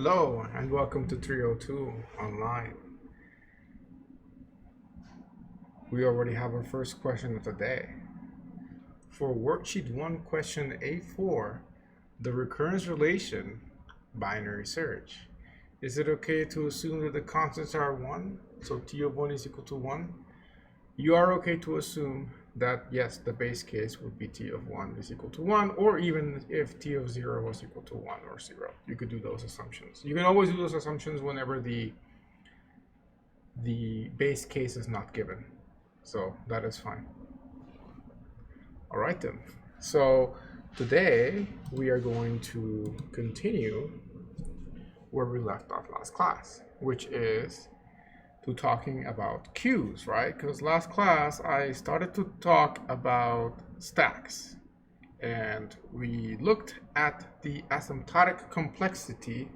Hello and welcome to 302 online. We already have our first question of the day. For worksheet 1 question A4, the recurrence relation, binary search. Is it okay to assume that the constants are 1? So t of 1 is equal to 1? You are okay to assume that yes, the base case would be t of 1 is equal to 1, or even if t of 0 was equal to 1 or 0. You could do those assumptions. You can always do those assumptions whenever the base case is not given. So that is fine. All right then. So today we are going to continue where we left off last class, which is to talking about queues, right? Because last class I started to talk about stacks, and we looked at the asymptotic complexity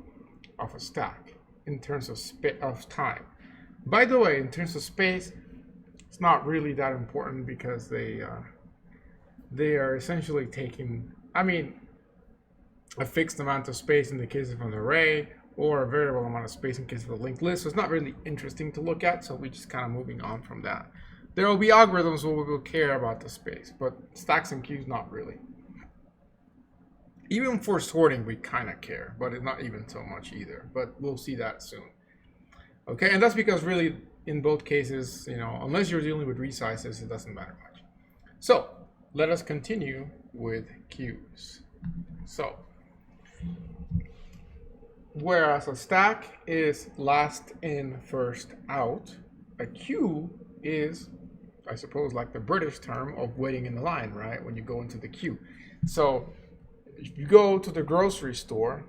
of a stack in terms of time. By the way, in terms of space, it's not really that important because they are essentially taking, a fixed amount of space in the case of an array, or a variable amount of space in case of a linked list. So it's not really interesting to look at, so we're just kind of moving on from that. There will be algorithms where we will care about the space, but stacks and queues, not really. Even for sorting, we kind of care, but it's not even so much either. But we'll see that soon. Okay, and that's because really, in both cases, unless you're dealing with resizes, it doesn't matter much. So let us continue with queues. So, whereas a stack is last in, first out, a queue is, I suppose, like the British term of waiting in the line, right? When you go into the queue. So if you go to the grocery store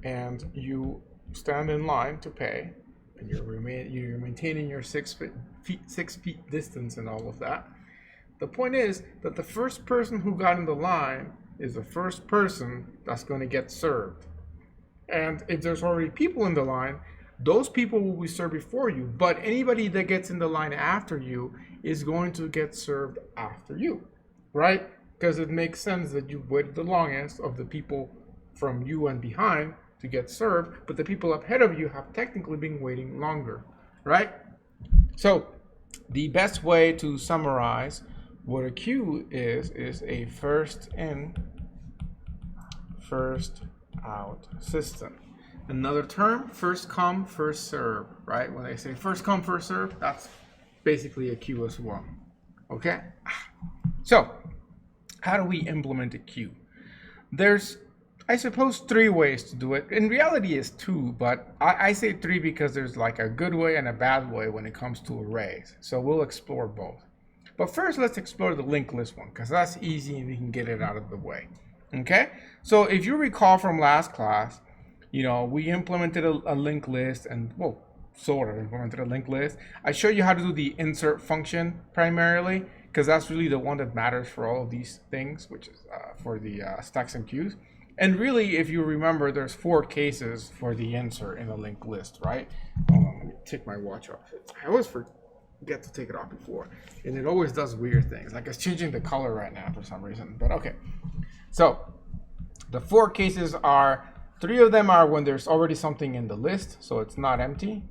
and you stand in line to pay, and you're maintaining your 6 feet distance and all of that, the point is that the first person who got in the line is the first person that's going to get served. And if there's already people in the line, those people will be served before you. But anybody that gets in the line after you is going to get served after you, right? Because it makes sense that you waited the longest of the people from you and behind to get served, but the people ahead of you have technically been waiting longer, right? So the best way to summarize what a queue is a first in, first out system. Another term, first come, first serve, right? When they say first come, first serve, that's basically a queue as well. Okay? So, how do we implement a queue? There's, I suppose, 3 ways to do it. In reality, it's 2, but I say 3 because there's like a good way and a bad way when it comes to arrays. So we'll explore both. But first, let's explore the linked list one, because that's easy and we can get it out of the way. Okay, so if you recall from last class, we implemented a linked list, and sort of implemented a linked list. I showed you how to do the insert function primarily, because that's really the one that matters for all of these things, which is for the stacks and queues. And really, if you remember, there's 4 cases for the insert in a linked list, right? Hold on, let me take my watch off. I always forget to take it off before, and it always does weird things, like it's changing the color right now for some reason, but okay. So the 4 cases are, 3 of them are when there's already something in the list, so it's not empty.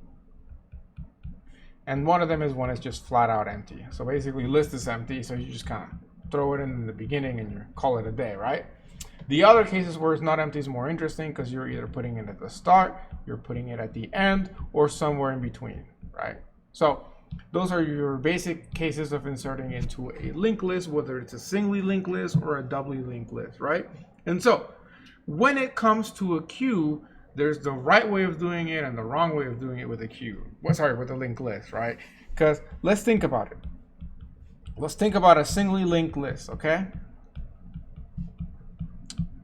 And 1 of them is when it's just flat out empty. So basically list is empty, so you just kind of throw it in the beginning and you call it a day, right? The other cases where it's not empty is more interesting because you're either putting it at the start, you're putting it at the end, or somewhere in between, right? So those are your basic cases of inserting into a linked list, whether it's a singly linked list or a doubly linked list, right? And so when it comes to a queue, there's the right way of doing it and the wrong way of doing it with a queue. With a linked list, right? Because let's think about it. Let's think about a singly linked list, okay?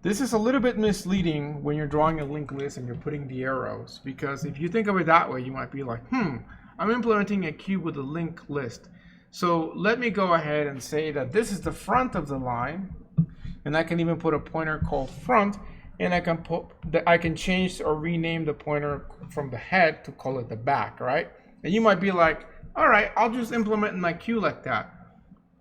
This is a little bit misleading when you're drawing a linked list and you're putting the arrows, because if you think of it that way, you might be like, I'm implementing a queue with a linked list. So let me go ahead and say that this is the front of the line, and I can even put a pointer called front, and I can change or rename the pointer from the head to call it the back, right? And you might be like, all right, I'll just implement my queue like that.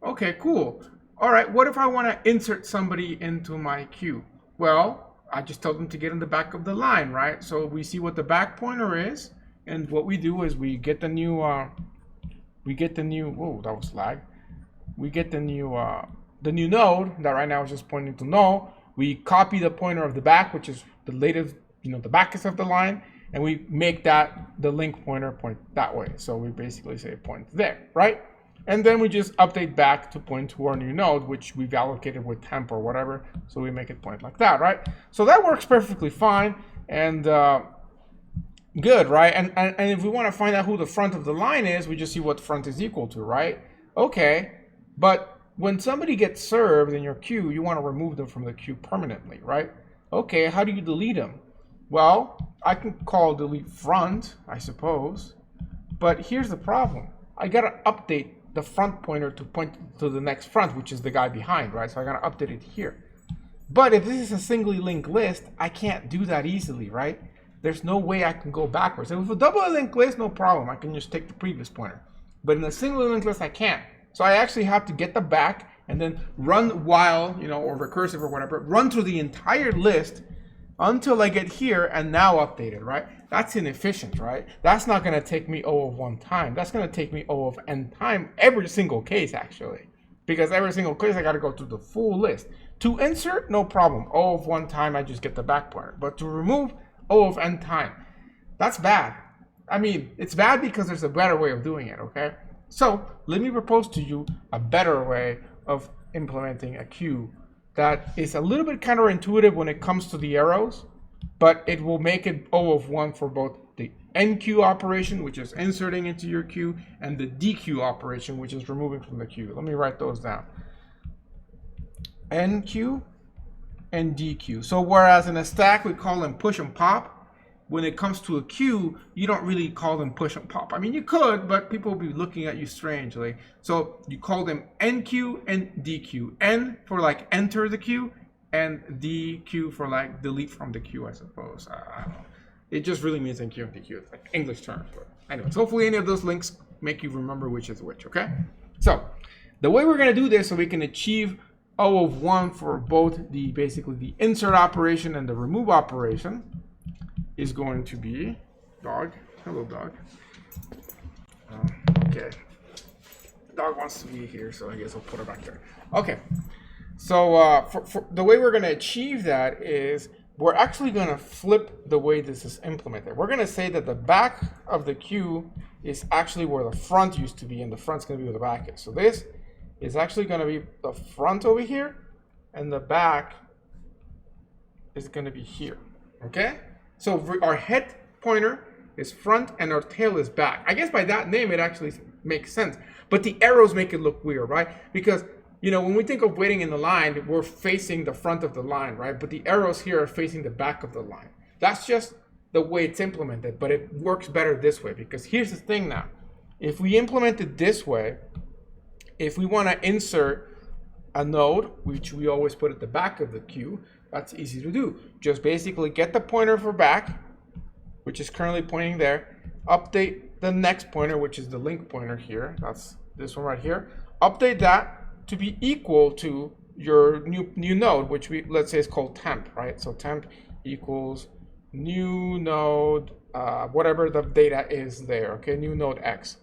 Okay, cool. All right, what if I want to insert somebody into my queue? Well, I just tell them to get in the back of the line, right? So we see what the back pointer is, and what we do is we get the new, whoa, that was lag. We get the new node that right now is just pointing to null. We copy the pointer of the back, which is the latest, the backest of the line, and we make that the link pointer point that way. So we basically say point there, right? And then we just update back to point to our new node, which we've allocated with temp or whatever. So we make it point like that, right? So that works perfectly fine and good, right? And if we want to find out who the front of the line is, we just see what front is equal to, right? Okay, but when somebody gets served in your queue, you want to remove them from the queue permanently, right? Okay, how do you delete them? Well, I can call delete front, I suppose. But here's the problem. I got to update the front pointer to point to the next front, which is the guy behind, right? So I got to update it here. But if this is a singly linked list, I can't do that easily, right? There's no way I can go backwards. If it's a double linked list, no problem. I can just take the previous pointer. But in a single linked list, I can't. So I actually have to get the back and then run while, or recursive or whatever, run through the entire list until I get here and now update it, right? That's inefficient, right? That's not going to take me O of 1 time. That's going to take me O of n time every single case, actually. Because every single case, I got to go through the full list. To insert, no problem. O of 1 time, I just get the back pointer. But to remove, O of n time. That's bad. I mean, it's bad because there's a better way of doing it, okay? So let me propose to you a better way of implementing a queue that is a little bit counterintuitive when it comes to the arrows, but it will make it O of 1 for both the enqueue operation, which is inserting into your queue, and the dequeue operation, which is removing from the queue. Let me write those down. Enqueue and dequeue. So whereas in a stack we call them push and pop, when it comes to a queue, you don't really call them push and pop. I mean, you could, but people will be looking at you strangely. So you call them enqueue and dequeue. N for like enter the queue, and dequeue for like delete from the queue, I suppose. I don't know. It just really means enqueue and dequeue. It's like English terms. But anyways, hopefully any of those links make you remember which is which, okay? So the way we're gonna do this so we can achieve O of 1 for both basically the insert operation and the remove operation is going to be dog. Hello, dog. Okay. Dog wants to be here, so I guess I'll put her back there. Okay. So for the way we're going to achieve that is we're actually going to flip the way this is implemented. We're going to say that the back of the queue is actually where the front used to be, and the front's going to be where the back is. So this is actually going to be the front over here, and the back is going to be here. Okay? So our head pointer is front and our tail is back. I guess by that name it actually makes sense. But the arrows make it look weird, right? Because, when we think of waiting in the line, we're facing the front of the line, right? But the arrows here are facing the back of the line. That's just the way it's implemented, but it works better this way. Because here's the thing now. If we implement it this way, if we want to insert a node, which we always put at the back of the queue, that's easy to do. Just basically get the pointer for back, which is currently pointing there. Update the next pointer, which is the link pointer here. That's this one right here. Update that to be equal to your new node, which let's say is called temp, right? So temp equals new node, whatever the data is there, okay? New node X,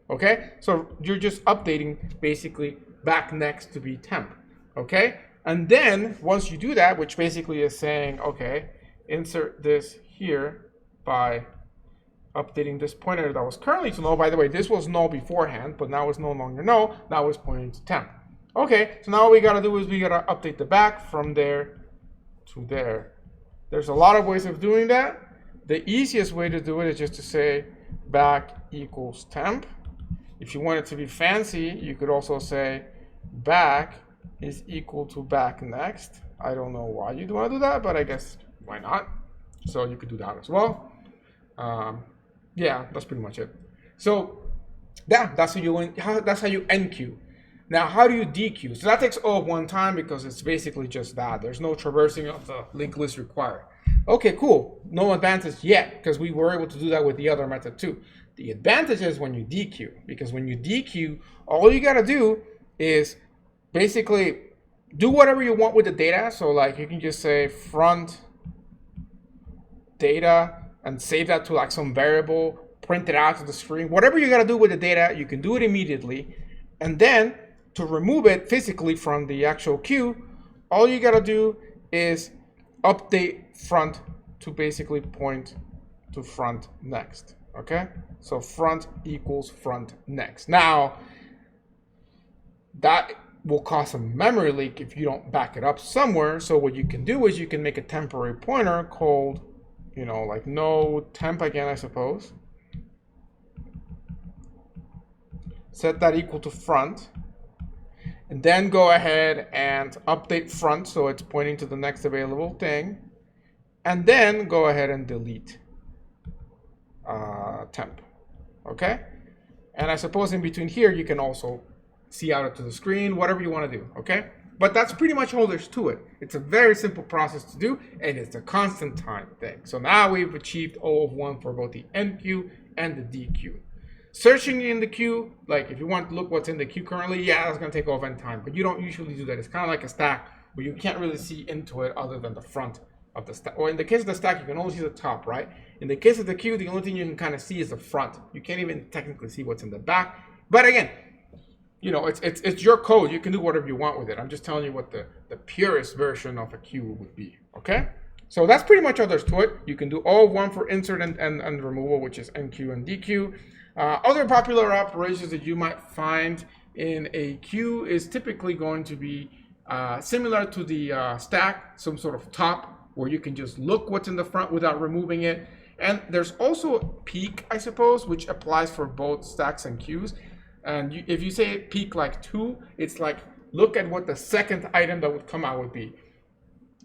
okay? So you're just updating basically back next to be temp, okay? And then once you do that, which basically is saying, okay, insert this here by updating this pointer that was currently to null. By the way, this was null beforehand, but now it's no longer null. Now it's pointing to temp. Okay, so now what we got to do is we got to update the back from there to there. There's a lot of ways of doing that. The easiest way to do it is just to say back equals temp. If you want it to be fancy, you could also say back is equal to back next. I don't know why you'd want to do that, but I guess why not? So you could do that as well. Yeah, that's pretty much it. So yeah, that's how you enqueue. Now, how do you dequeue? So that takes O of 1 time because it's basically just that. There's no traversing of the linked list required. Okay, cool. No advantage yet because we were able to do that with the other method too. The advantage is when you dequeue, because when you dequeue, all you got to do is basically do whatever you want with the data. So like you can just say front data and save that to like some variable, print it out to the screen. Whatever you got to do with the data, you can do it immediately. And then to remove it physically from the actual queue, all you got to do is update front to basically point to front next. Okay, so front equals front next. Now, that will cause a memory leak if you don't back it up somewhere. So what you can do is you can make a temporary pointer called, you know, like no temp again, I suppose. Set that equal to front. And then go ahead and update front so it's pointing to the next available thing. And then go ahead and delete temp. Okay? And I suppose in between here you can also see out to the screen, whatever you want to do. Okay? But that's pretty much all there's to it. It's a very simple process to do, and it's a constant time thing. So now we've achieved O of 1 for both the NQ and the DQ. Searching in the queue, like if you want to look what's in the queue currently, yeah, that's going to take O of n time, but you don't usually do that. It's kind of like a stack where you can't really see into it other than the front of the stack. Or in the case of the stack, you can only see the top, right? In the case of the queue, the only thing you can kind of see is the front. You can't even technically see what's in the back. But again, you know, it's your code. You can do whatever you want with it. I'm just telling you what the purest version of a queue would be, okay? So that's pretty much all there's to it. You can do O of 1 for insert and removal, which is NQ and DQ. Other popular operations that you might find in a queue is typically going to be similar to the stack, some sort of top where you can just look what's in the front without removing it. And there's also peek, I suppose, which applies for both stacks and queues. And if you say peek like 2, it's like look at what the second item that would come out would be.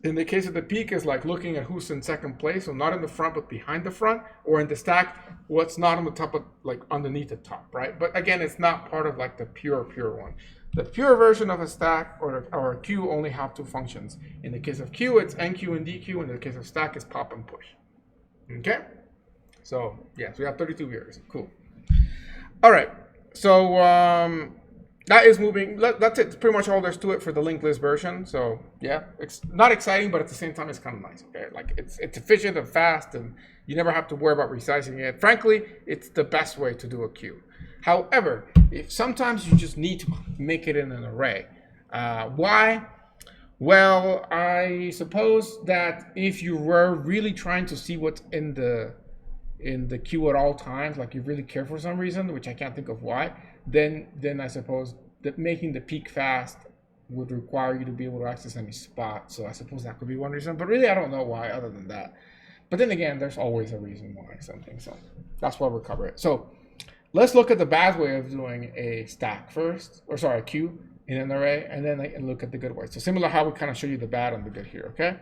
In the case of the peek is like looking at who's in second place, so not in the front but behind the front, or in the stack, what's not on the top but like underneath the top, right? But again, it's not part of like the pure one. The pure version of a stack or a queue only have 2 functions. In the case of queue, it's NQ and DQ. In the case of stack, it's pop and push. Okay? So yes, we have 32 viewers. Cool. All right. So that is moving. That's it. It's pretty much all there's to it for the linked list version. So yeah, it's not exciting, but at the same time, it's kind of nice. Okay, like it's efficient and fast, and you never have to worry about resizing it. Frankly, it's the best way to do a queue. However, if sometimes you just need to make it in an array. Why? Well, I suppose that if you were really trying to see what's in the queue at all times, like you really care for some reason, which I can't think of why, then I suppose that making the peek fast would require you to be able to access any spot. So I suppose that could be one reason, but really I don't know why other than that. But then again, there's always a reason why something, so that's why we'll cover it. So let's look at the bad way of doing a stack first, or sorry, a queue in an array, and then look at the good way. So similar how we kind of show you the bad and the good here, okay?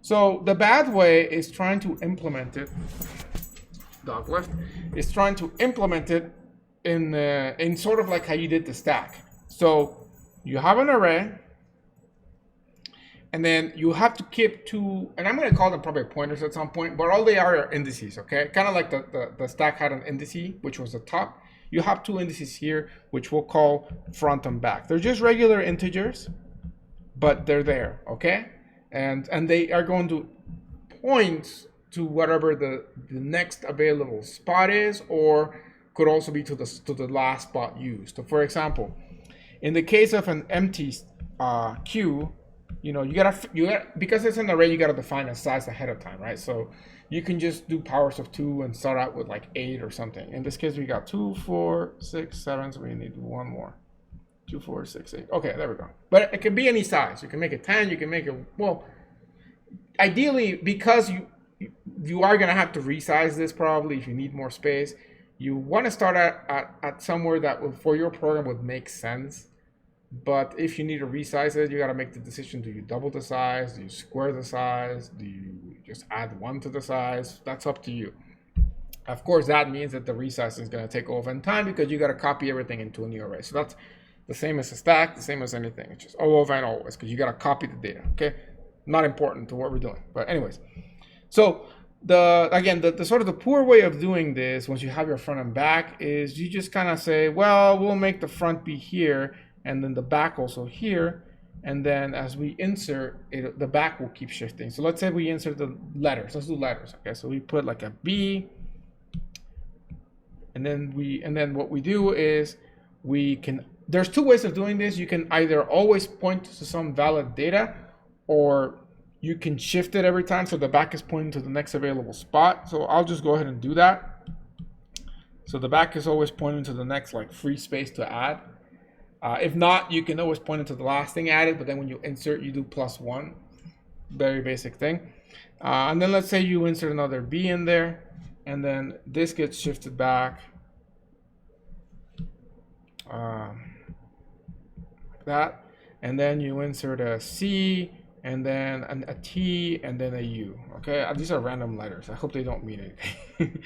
So the bad way is trying to implement it, dog left, is trying to implement it in sort of like how you did the stack. So you have an array, and then you have to keep 2, and I'm going to call them probably pointers at some point, but all they are indices, okay? Kind of like the stack had an indice, which was the top. You have 2 indices here, which we'll call front and back. They're just regular integers, but they're there, okay? And they are going to point to whatever the next available spot is, or could also be to the last spot used. So for example, in the case of an empty queue, you know, you gotta because it's an array, you gotta define a size ahead of time, right? So you can just do powers of 2 and start out with like 8 or something. In this case, we got 2, 4, 6, 7, so we need 1 more. 2, 4, 6, 8. Okay, there we go. But it can be any size. You can make it 10. You can make it, well, ideally, because you are going to have to resize this probably if you need more space. You want to start at somewhere that for your program would make sense. But if you need to resize it, you got to make the decision. Do you double the size? Do you square the size? Do you just add 1 to the size? That's up to you. Of course, that means that the resize is going to take over in time because you got to copy everything into a new array. So that's the same as a stack, the same as anything. It's just O of n always because you got to copy the data, okay? Not important to what we're doing. But anyways, so the sort of the poor way of doing this once you have your front and back is you just kind of say, well, we'll make the front be here and then the back also here, And then as we insert it, the back will keep shifting. So let's say we insert the letters. Let's do letters. Okay, so we put like a B, and then what we do is we can. There's two ways of doing this. You can either always point to some valid data, or you can shift it every time so the back is pointing to the next available spot. So I'll just go ahead and do that. So the back is always pointing to the next like free space to add. If not, you can always point it to the last thing added, but then when you insert, you do +1. Very basic thing. And then let's say you insert another B in there, and then this gets shifted back. Like that. And then you insert a C, and then a T, and then a U. Okay, these are random letters. I hope they don't mean anything.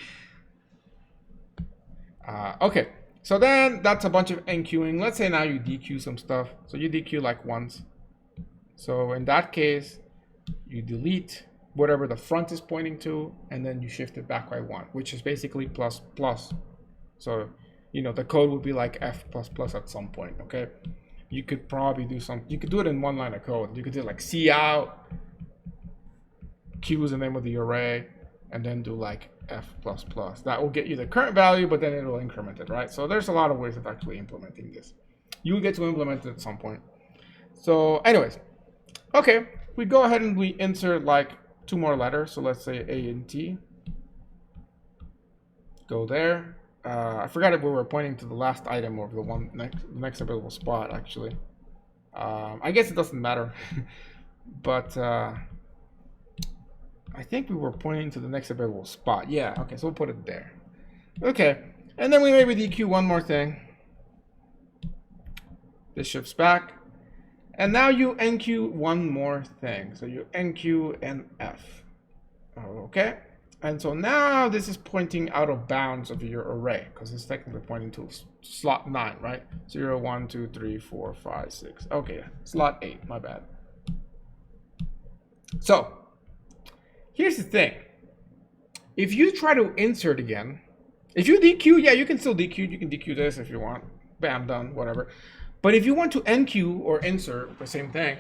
Okay. So then that's a bunch of enqueuing. Let's say now you dequeue some stuff. So you dequeue like once. So in that case, you delete whatever the front is pointing to, and then you shift it back by 1, which is basically ++. So, you know, the code would be like F++ at some point, okay? You could probably do you could do it in one line of code. You could do like C out, Q is the name of the array, and then do like F++. That will get you the current value, but then it'll increment it, right? So there's a lot of ways of actually implementing this. You'll get to implement it at some point. So anyways, okay, we go ahead and we insert like 2 more letters. So let's say A and T. Go there. I forgot if we were pointing to the last item or the next available spot, actually. I guess it doesn't matter. But I think we were pointing to the next available spot. Yeah, okay, so we'll put it there. Okay, and then we maybe dequeue one more thing. This shifts back. And now you enqueue one more thing. So you enqueue an F. Okay, and so now this is pointing out of bounds of your array, because it's technically pointing to slot 9, right? 0, 1, 2, 3, 4, 5, 6. Okay, slot 8, my bad. So here's the thing. If you try to insert again, if you dequeue, yeah, you can still dequeue. You can dequeue this if you want. Bam, done, whatever. But if you want to enqueue or insert, the same thing,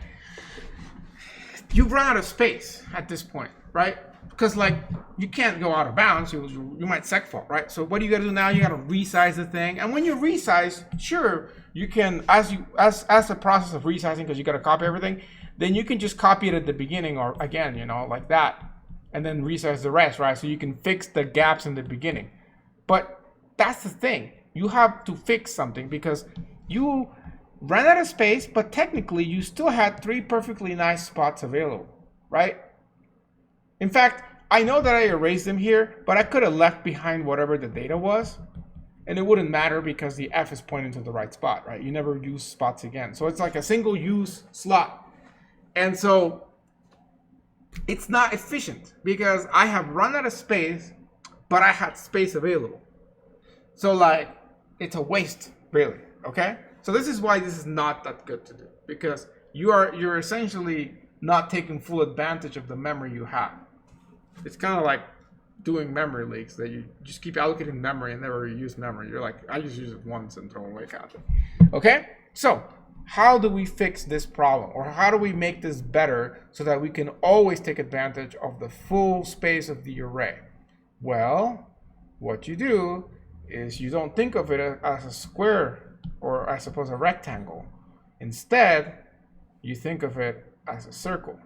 you've run out of space at this point, right? Because like you can't go out of bounds. You might segfault, right? So what do you got to do now? You got to resize the thing. And when you resize, sure, you can, as the process of resizing, because you got to copy everything, then you can just copy it at the beginning or again, you know, like that. And then resize the rest, right? So you can fix the gaps in the beginning. But that's the thing. You have to fix something because you ran out of space, but technically you still had 3 perfectly nice spots available, right? In fact, I know that I erased them here, but I could have left behind whatever the data was, and it wouldn't matter because the F is pointing to the right spot, right? You never use spots again. So it's like a single use slot. And so it's not efficient because I have run out of space, but I had space available. So like, it's a waste, really, okay? So this is why this is not that good to do, because you're essentially not taking full advantage of the memory you have. It's kind of like doing memory leaks, that you just keep allocating memory and never use memory. You're like, I just use it once and throw away kind of thing. Okay? So how do we fix this problem? Or how do we make this better so that we can always take advantage of the full space of the array? Well, what you do is you don't think of it as a square or I suppose a rectangle. Instead, you think of it as a circle,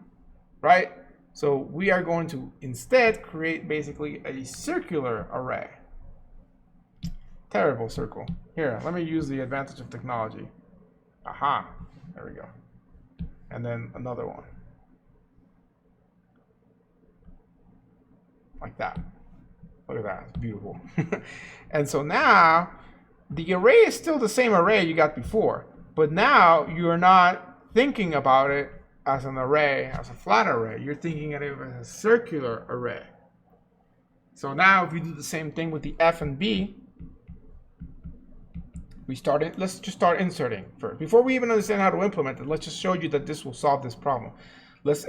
right? So we are going to instead create basically a circular array. Terrible circle. Here, let me use the advantage of technology. Aha, there we go. And then another one. Like that. Look at that, it's beautiful. And so now, the array is still the same array you got before, but now you're not thinking about it as an array, as a flat array. You're thinking of it as a circular array. So now if we do the same thing with the F and B, let's just start inserting first. Before we even understand how to implement it, let's just show you that this will solve this problem. Let's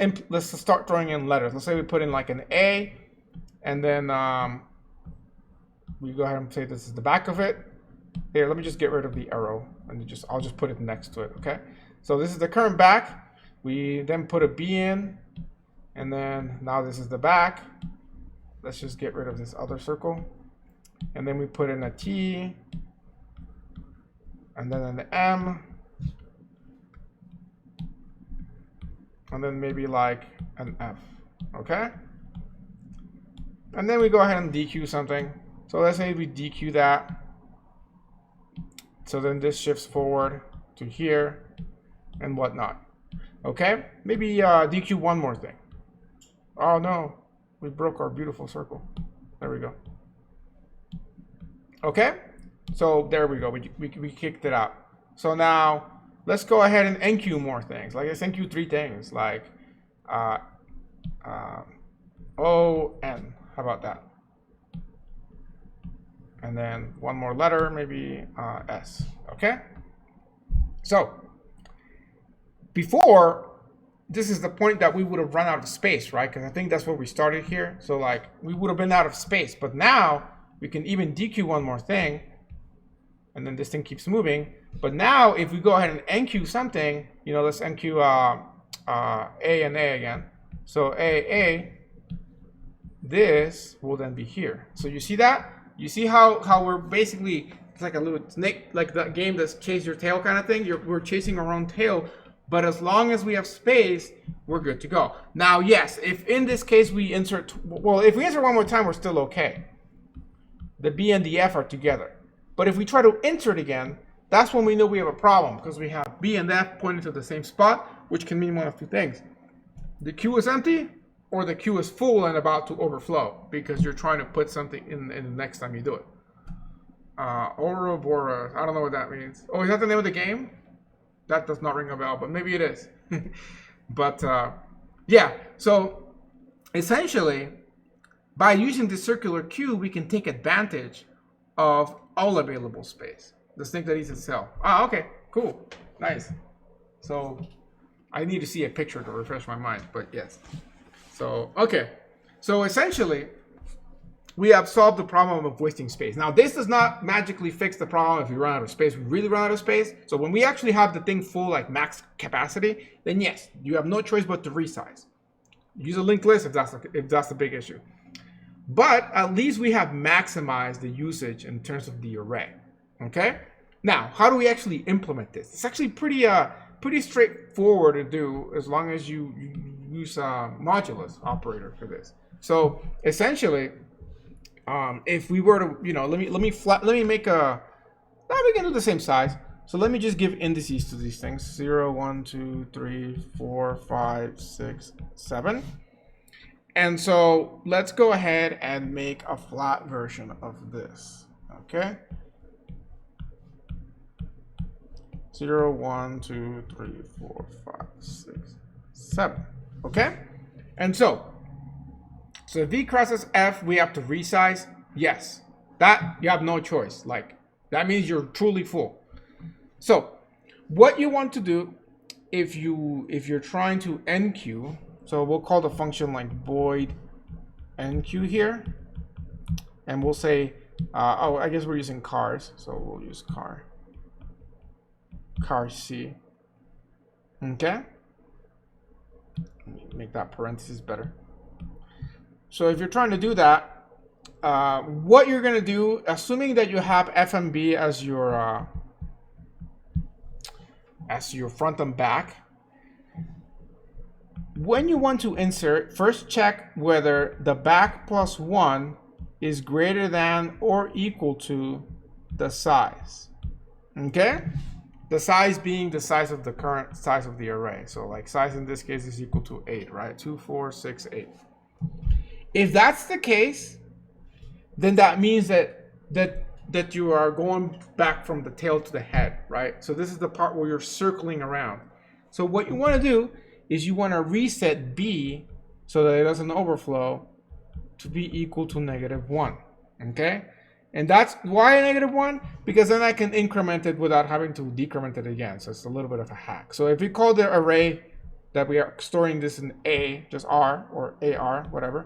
start throwing in letters. Let's say we put in like an A, and then we go ahead and say this is the back of it. Here, let me just get rid of the arrow, and I'll just put it next to it, okay? So this is the current back. We then put a B in, and then now this is the back. Let's just get rid of this other circle. And then we put in a T, and then an M, and then maybe like an F, okay? And then we go ahead and DQ something. So let's say we DQ that. So then this shifts forward to here and whatnot. Okay, maybe DQ one more thing. Oh no, we broke our beautiful circle. There we go. Okay, so there we go. We kicked it out. So now let's go ahead and NQ more things. Like let's NQ three things, like O, N. How about that? And then one more letter, maybe S. Okay. So before, this is the point that we would have run out of space, right? Because I think that's where we started here. So like we would have been out of space, but now we can even DQ one more thing, and then this thing keeps moving. But now if we go ahead and NQ something, you know, let's NQ A and A again. So A, this will then be here. So you see that? You see how we're basically, it's like a little snake, like the game that's chase your tail kind of thing. We're chasing our own tail, but as long as we have space, we're good to go. Now, yes, if in this case we insert, well, if we insert one more time, we're still okay. The B and the F are together. But if we try to insert again, that's when we know we have a problem, because we have B and F pointing to the same spot, which can mean one of two things. The queue is empty, or the queue is full and about to overflow because you're trying to put something in the next time you do it. Ouroboros, I don't know what that means. Oh, is that the name of the game? That does not ring a bell, but maybe it is. But yeah, so essentially, by using the circular queue, we can take advantage of all available space. The thing that eats itself. Ah, okay, cool, nice. So I need to see a picture to refresh my mind, but yes. So, okay. So essentially, we have solved the problem of wasting space. Now, this does not magically fix the problem if we run out of space. We really run out of space. So when we actually have the thing full, like max capacity, then yes, you have no choice but to resize. Use a linked list if that's the big issue. But at least we have maximized the usage in terms of the array. Okay? Now, how do we actually implement this? It's actually pretty straightforward to do as long as you use a modulus operator for this. So essentially, if we were to, you know, let me make a, we can do the same size. So let me just give indices to these things: 0, 1, 2, 3, 4, 5, 6, 7. And so let's go ahead and make a flat version of this. Okay. 0, 1, 2, 3, 4, 5, 6, 7. Okay? And so if V crosses F, we have to resize. Yes. That you have no choice. Like, that means you're truly full. So what you want to do if you're trying to NQ, so we'll call the function like void NQ here. And we'll say, oh, I guess we're using cars. So we'll use car C. Okay, make that parentheses better. So if you're trying to do that, what you're going to do, assuming that you have FMB as your front and back, when you want to insert, first check whether the back plus 1 is greater than or equal to the size. Okay? The size being the size of the current size of the array. So like size in this case is equal to 8, right? 2, 4, 6, 8. If that's the case, then that means that you are going back from the tail to the head, right? So this is the part where you're circling around. So what you want to do is you want to reset B so that it doesn't overflow to be equal to -1, okay? And that's why -1, because then I can increment it without having to decrement it again. So it's a little bit of a hack. So if we call the array that we are storing this in A, just R or AR, whatever,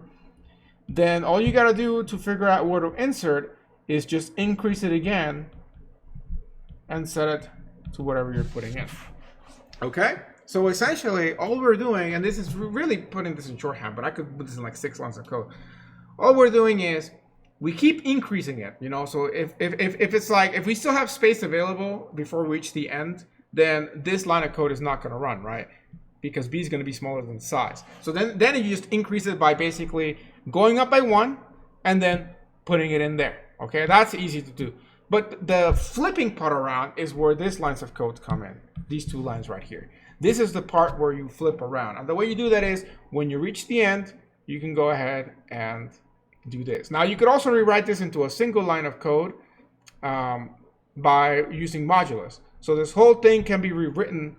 then all you got to do to figure out where to insert is just increase it again and set it to whatever you're putting in. Okay, so essentially all we're doing, and this is really putting this in shorthand, but I could put this in like 6 lines of code. All we're doing is we keep increasing it, you know. So if it's like, if we still have space available before we reach the end, then this line of code is not going to run, right? Because b is going to be smaller than size. So then you just increase it by basically going up by 1 and then putting it in there. Okay, that's easy to do. But the flipping part around is where these lines of code come in. These 2 lines right here. This is the part where you flip around. And the way you do that is when you reach the end, you can go ahead and do this. Now you could also rewrite this into a single line of code by using modulus. So this whole thing can be rewritten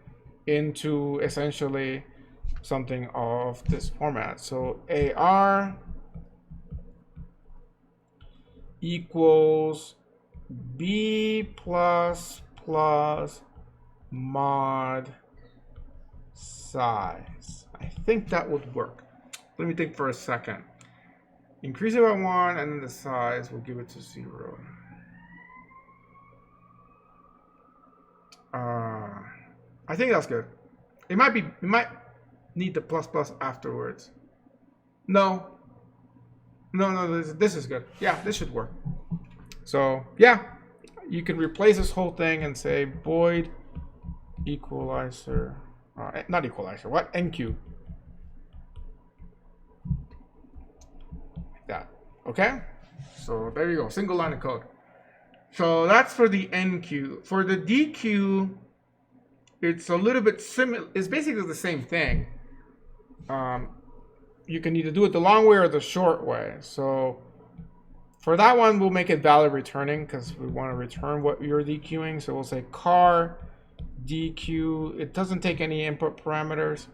into essentially something of this format. So AR equals B plus mod size. I think that would work. Let me think for a second. Increase it by 1 and then the size, we'll give it to 0. I think that's good. It might need the plus afterwards. No, this is good. Yeah, this should work. So yeah, you can replace this whole thing and say void equalizer, not equalizer, what? NQ. Like that. Okay? So there you go, single line of code. So that's for the NQ. For the DQ, it's a little bit similar. It's basically the same thing. You can either do it the long way or the short way. So for that one, we'll make it valid returning because we want to return what you're DQing. So we'll say car DQ. It doesn't take any input parameters.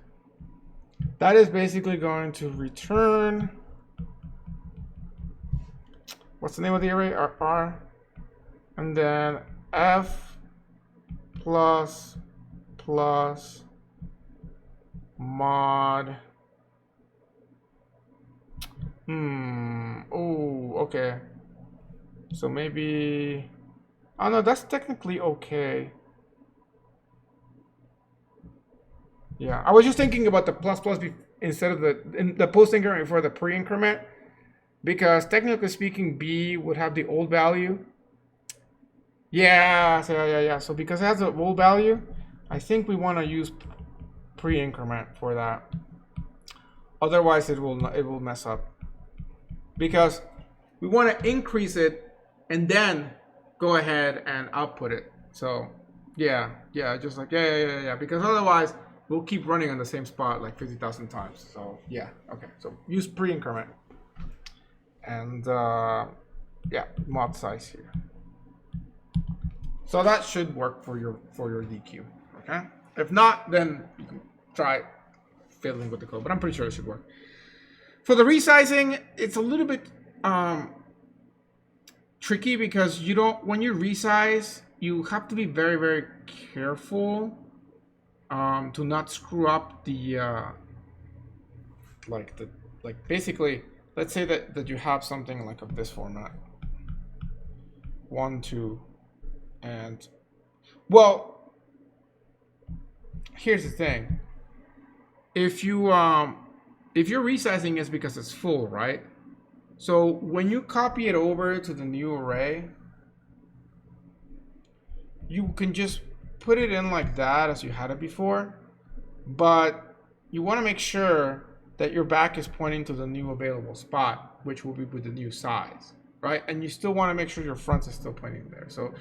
That is basically going to return. What's the name of the array? R. And then F plus mod. Oh, okay. So maybe, oh no, that's technically okay. Yeah, I was just thinking about the plus instead of the post increment before the pre increment, because technically speaking, B would have the old value. Yeah, so yeah. So because it has the old value, I think we want to use pre increment for that. Otherwise, it will mess up. Because we want to increase it and then go ahead and output it. So yeah, just like yeah. Because otherwise we'll keep running on the same spot like 50,000 times. So yeah, okay. So use pre-increment and yeah, mod size here. So that should work for your DQ. Okay. If not, then you can try fiddling with the code, but I'm pretty sure it should work. For the resizing, it's a little bit tricky because you don't, when you resize, you have to be very, very careful to not screw up the basically, let's say that you have something like of this format, 1, 2, and well, here's the thing. If you're resizing, it's because it's full, right? So when you copy it over to the new array, you can just put it in like that as you had it before, but you want to make sure that your back is pointing to the new available spot, which will be with the new size, right? And you still want to make sure your front is still pointing there. So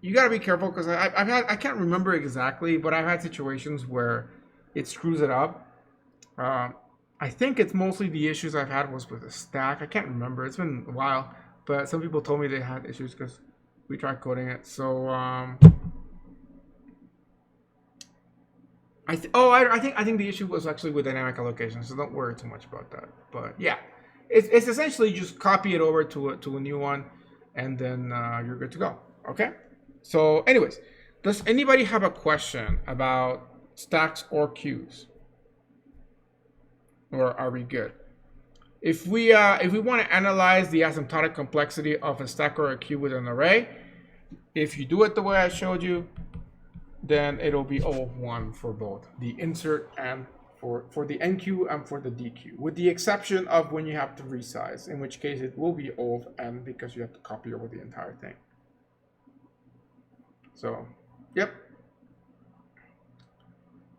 you got to be careful because I can't remember exactly, but I've had situations where it screws it up. I think it's mostly the issues I've had was with the stack. I can't remember. It's been a while, but some people told me they had issues because we tried coding it. So I think the issue was actually with dynamic allocation. So don't worry too much about that. But yeah, it's essentially just copy it over to a new one, and then you're good to go. Okay. So, anyways, does anybody have a question about stacks or queues? Or are we good? If we want to analyze the asymptotic complexity of a stack or a queue with an array, if you do it the way I showed you, then it'll be O of 1 for both the insert and for the NQ and for the DQ, with the exception of when you have to resize, in which case it will be O of N because you have to copy over the entire thing. So, yep.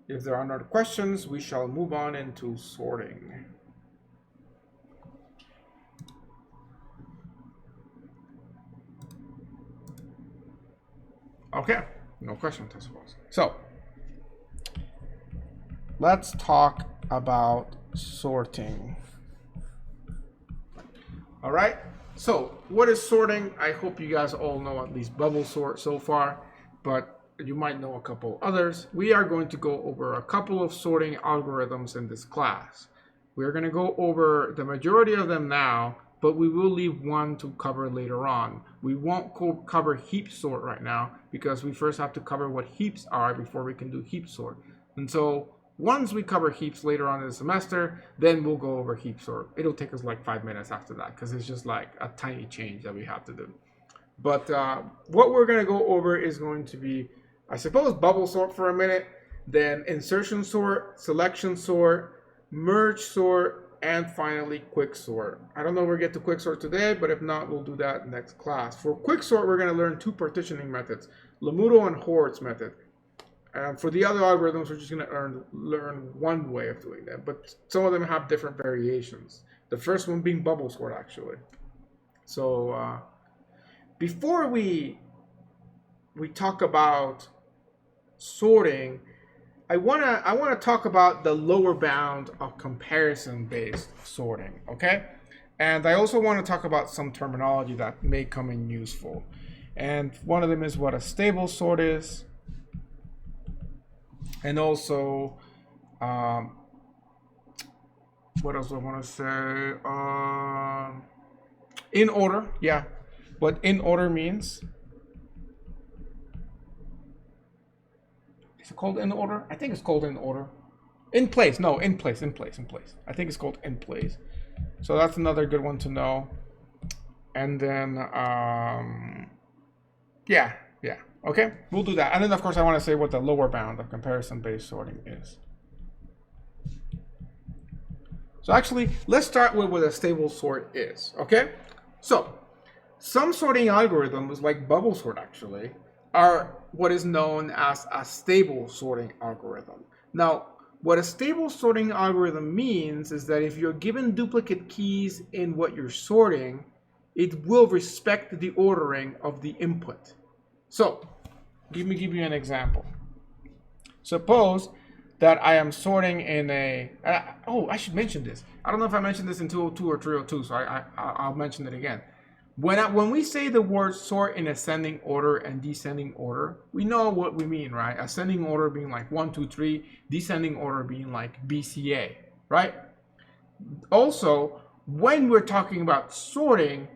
If there are no other questions, we shall move on into sorting. Okay, no questions, I suppose. So, let's talk about sorting. All right, so what is sorting? I hope you guys all know at least bubble sort so far, but you might know a couple others. We are going to go over a couple of sorting algorithms in this class. We're going to go over the majority of them now, but we will leave one to cover later on. We won't cover heap sort right now because we first have to cover what heaps are before we can do heap sort. And so once we cover heaps later on in the semester, then we'll go over heap sort. It'll take us like 5 minutes after that because it's just like a tiny change that we have to do. But what we're going to go over is going to be, I suppose, bubble sort for a minute, then insertion sort, selection sort, merge sort, and finally quick sort. I don't know if we'll get to quick sort today, but if not, we'll do that next class. For quick sort, we're going to learn two partitioning methods, Lamuto and Horowitz method. And for the other algorithms, we're just going to learn one way of doing them, but some of them have different variations. The first one being bubble sort, actually. So before we talk about sorting, I wanna talk about the lower bound of comparison-based sorting, okay? And I also want to talk about some terminology that may come in useful. And one of them is what a stable sort is, and also what else do I want to say? In order, yeah. What in order means. Is it called in order? I think it's called in order. In place. No, in place. I think it's called in place. So that's another good one to know. And then, yeah. Okay, we'll do that. And then, of course, I want to say what the lower bound of comparison-based sorting is. So actually, let's start with what a stable sort is, okay? So, some sorting algorithms, like bubble sort actually, are what is known as a stable sorting algorithm. Now, what a stable sorting algorithm means is that if you're given duplicate keys in what you're sorting, it will respect the ordering of the input. So, give you an example. Suppose that I am sorting in a... oh, I should mention this. I don't know if I mentioned this in 202 or 302, so I'll mention it again. When we say the word sort in ascending order and descending order, we know what we mean, right? Ascending order being like 1, 2, 3, descending order being like BCA, right? Also, when we're talking about sorting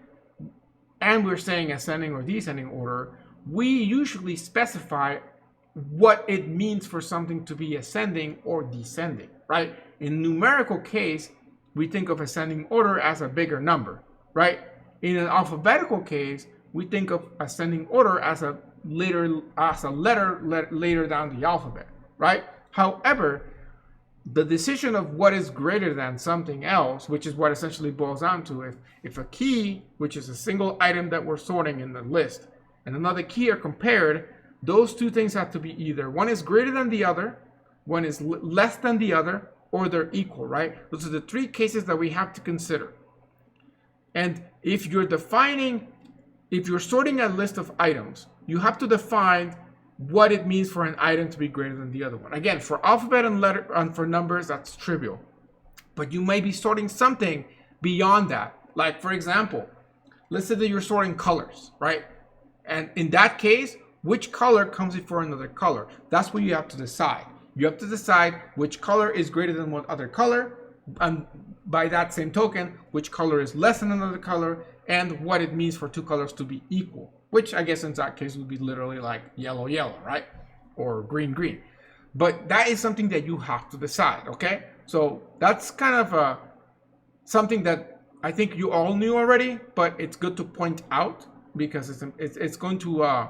and we're saying ascending or descending order, we usually specify what it means for something to be ascending or descending, right? In numerical case, we think of ascending order as a bigger number, right? In an alphabetical case, we think of ascending order as a letter later down the alphabet, right? However, the decision of what is greater than something else, which is what essentially boils down to, if a key, which is a single item that we're sorting in the list, and another key are compared, those two things have to be either one is greater than the other, one is less than the other, or they're equal, right? Those are the three cases that we have to consider. And if you're sorting a list of items, you have to define what it means for an item to be greater than the other one. Again, for alphabet and letter and for numbers, that's trivial. But you may be sorting something beyond that. Like, for example, let's say that you're sorting colors, right? And in that case, which color comes before another color? That's what you have to decide. You have to decide which color is greater than what other color, and by that same token, which color is less than another color, and what it means for two colors to be equal, which I guess in that case would be literally like yellow, yellow, right? Or green, green. But that is something that you have to decide, okay? So that's kind of something that I think you all knew already, but it's good to point out because it's going to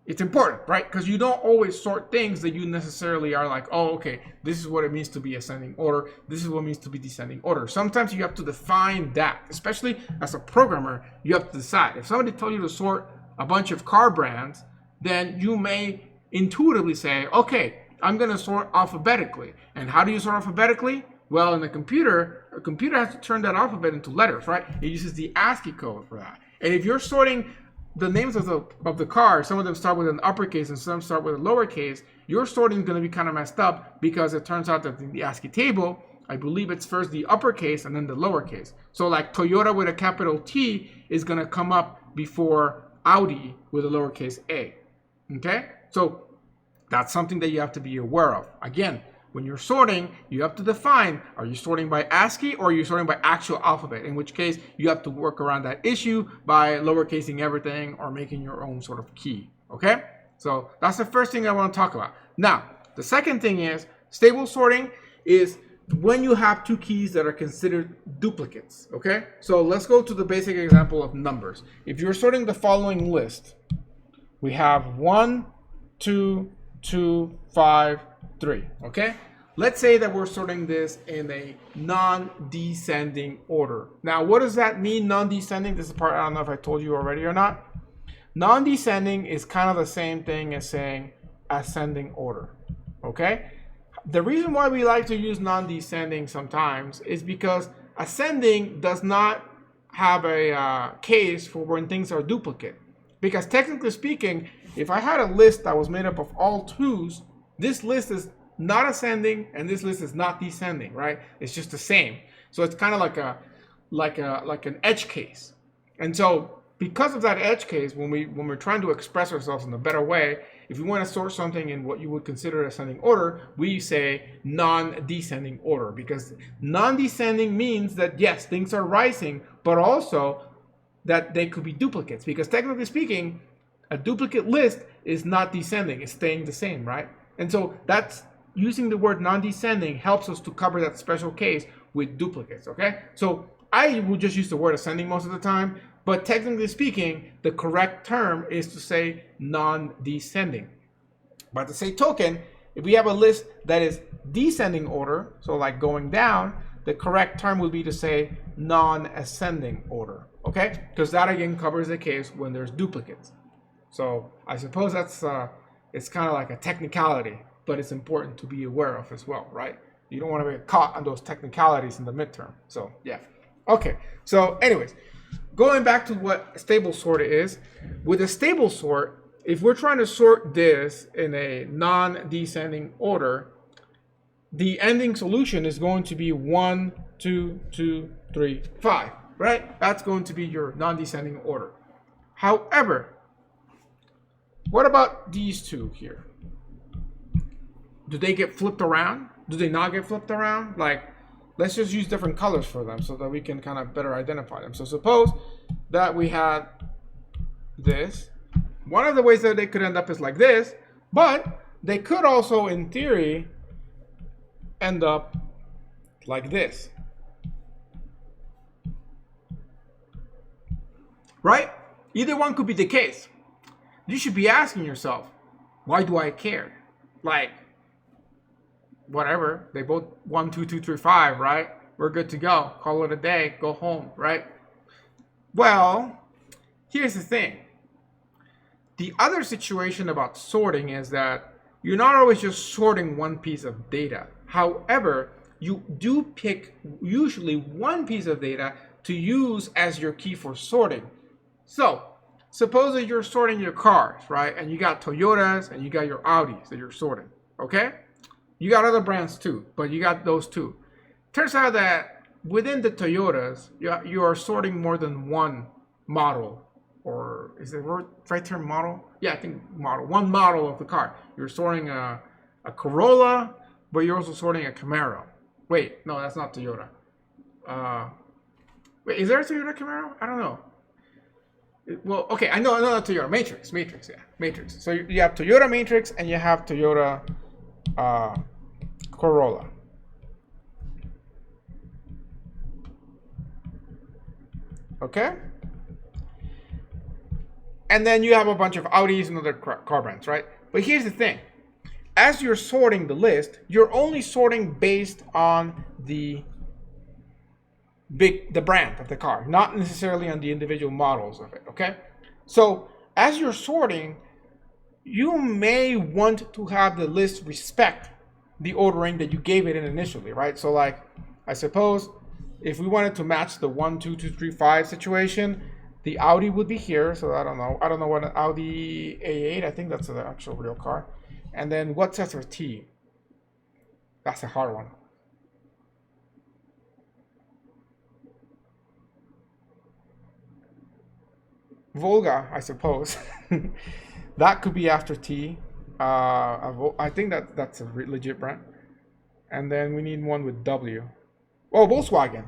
It's important, right? Because you don't always sort things that you necessarily are like, oh, okay, this is what it means to be ascending order. This is what it means to be descending order. Sometimes you have to define that, especially as a programmer, you have to decide. If somebody told you to sort a bunch of car brands, then you may intuitively say, okay, I'm going to sort alphabetically. And how do you sort alphabetically? Well, in a computer has to turn that alphabet into letters, right? It uses the ASCII code for that. And if you're sorting the names of the cars, some of them start with an uppercase and some start with a lowercase, your sorting is going to be kind of messed up because it turns out that in the ASCII table, I believe it's first the uppercase and then the lowercase. So like Toyota with a capital T is going to come up before Audi with a lowercase a. Okay? So that's something that you have to be aware of. Again, when you're sorting, you have to define, are you sorting by ASCII or are you sorting by actual alphabet? In which case, you have to work around that issue by lowercasing everything or making your own sort of key, okay? So that's the first thing I want to talk about. Now, the second thing is, stable sorting is when you have two keys that are considered duplicates, okay? So let's go to the basic example of numbers. If you're sorting the following list, we have 1, 2, 2, 5, 3, okay? Let's say that we're sorting this in a non-descending order. Now, what does that mean, non-descending? This is the part I don't know if I told you already or not. Non-descending is kind of the same thing as saying ascending order, okay? The reason why we like to use non-descending sometimes is because ascending does not have a case for when things are duplicate. Because technically speaking, if I had a list that was made up of all 2s, this list is not ascending and this list is not descending, right? It's just the same. So it's kind of like an edge case. And so because of that edge case, when we're trying to express ourselves in a better way, if we want to sort something in what you would consider ascending order, we say non-descending order, because non-descending means that yes, things are rising, but also that they could be duplicates, because technically speaking, a duplicate list is not descending, it's staying the same, right? And so that's using the word non-descending helps us to cover that special case with duplicates, okay? So I would just use the word ascending most of the time, but technically speaking, the correct term is to say non-descending. But to say token, if we have a list that is descending order, so like going down, the correct term would be to say non-ascending order, okay? Because that again covers the case when there's duplicates. So I suppose that's it's kind of like a technicality, but it's important to be aware of as well, right? You don't want to get caught on those technicalities in the midterm. So yeah. Okay. So anyways, going back to what stable sort is, with a stable sort, if we're trying to sort this in a non-descending order, the ending solution is going to be 1, 2, 2, 3, 5, right? That's going to be your non-descending order. However, what about these two here? Do they get flipped around? Do they not get flipped around? Like, let's just use different colors for them so that we can kind of better identify them. So suppose that we had this. One of the ways that they could end up is like this, but they could also, in theory, end up like this. Right? Either one could be the case. You should be asking yourself, why do I care? Like, whatever. They both 1, 2, 2, 3, 5, right? We're good to go. Call it a day. Go home, right? Well, here's the thing. The other situation about sorting is that you're not always just sorting one piece of data. However, you do pick usually one piece of data to use as your key for sorting. So, suppose that you're sorting your cars, right? And you got Toyotas and you got your Audis that you're sorting, okay? You got other brands too, but you got those two. Turns out that within the Toyotas, you are sorting more than one model, or is the right term model? Yeah, I think model. One model of the car. You're sorting a Corolla, but you're also sorting a Camaro. Wait, no, that's not Toyota. Wait, is there a Toyota Camaro? I don't know. Well, okay, I know that Toyota Matrix, yeah, Matrix. So you have Toyota Matrix and you have Toyota Corolla. Okay. And then you have a bunch of Audis and other car brands, right? But here's the thing. As you're sorting the list, you're only sorting based on the brand of the car, not necessarily on the individual models of it, okay? So as you're sorting, you may want to have the list respect the ordering that you gave it in initially, right? So like, I suppose if we wanted to match the 1, 2, 2, 3, 5 situation, the Audi would be here. So I don't know what an Audi A8, I think that's the actual real car. And then what's after T? That's a hard one. Volga, I suppose. That could be after T. I think that's a legit brand. And then we need one with W. Oh, Volkswagen.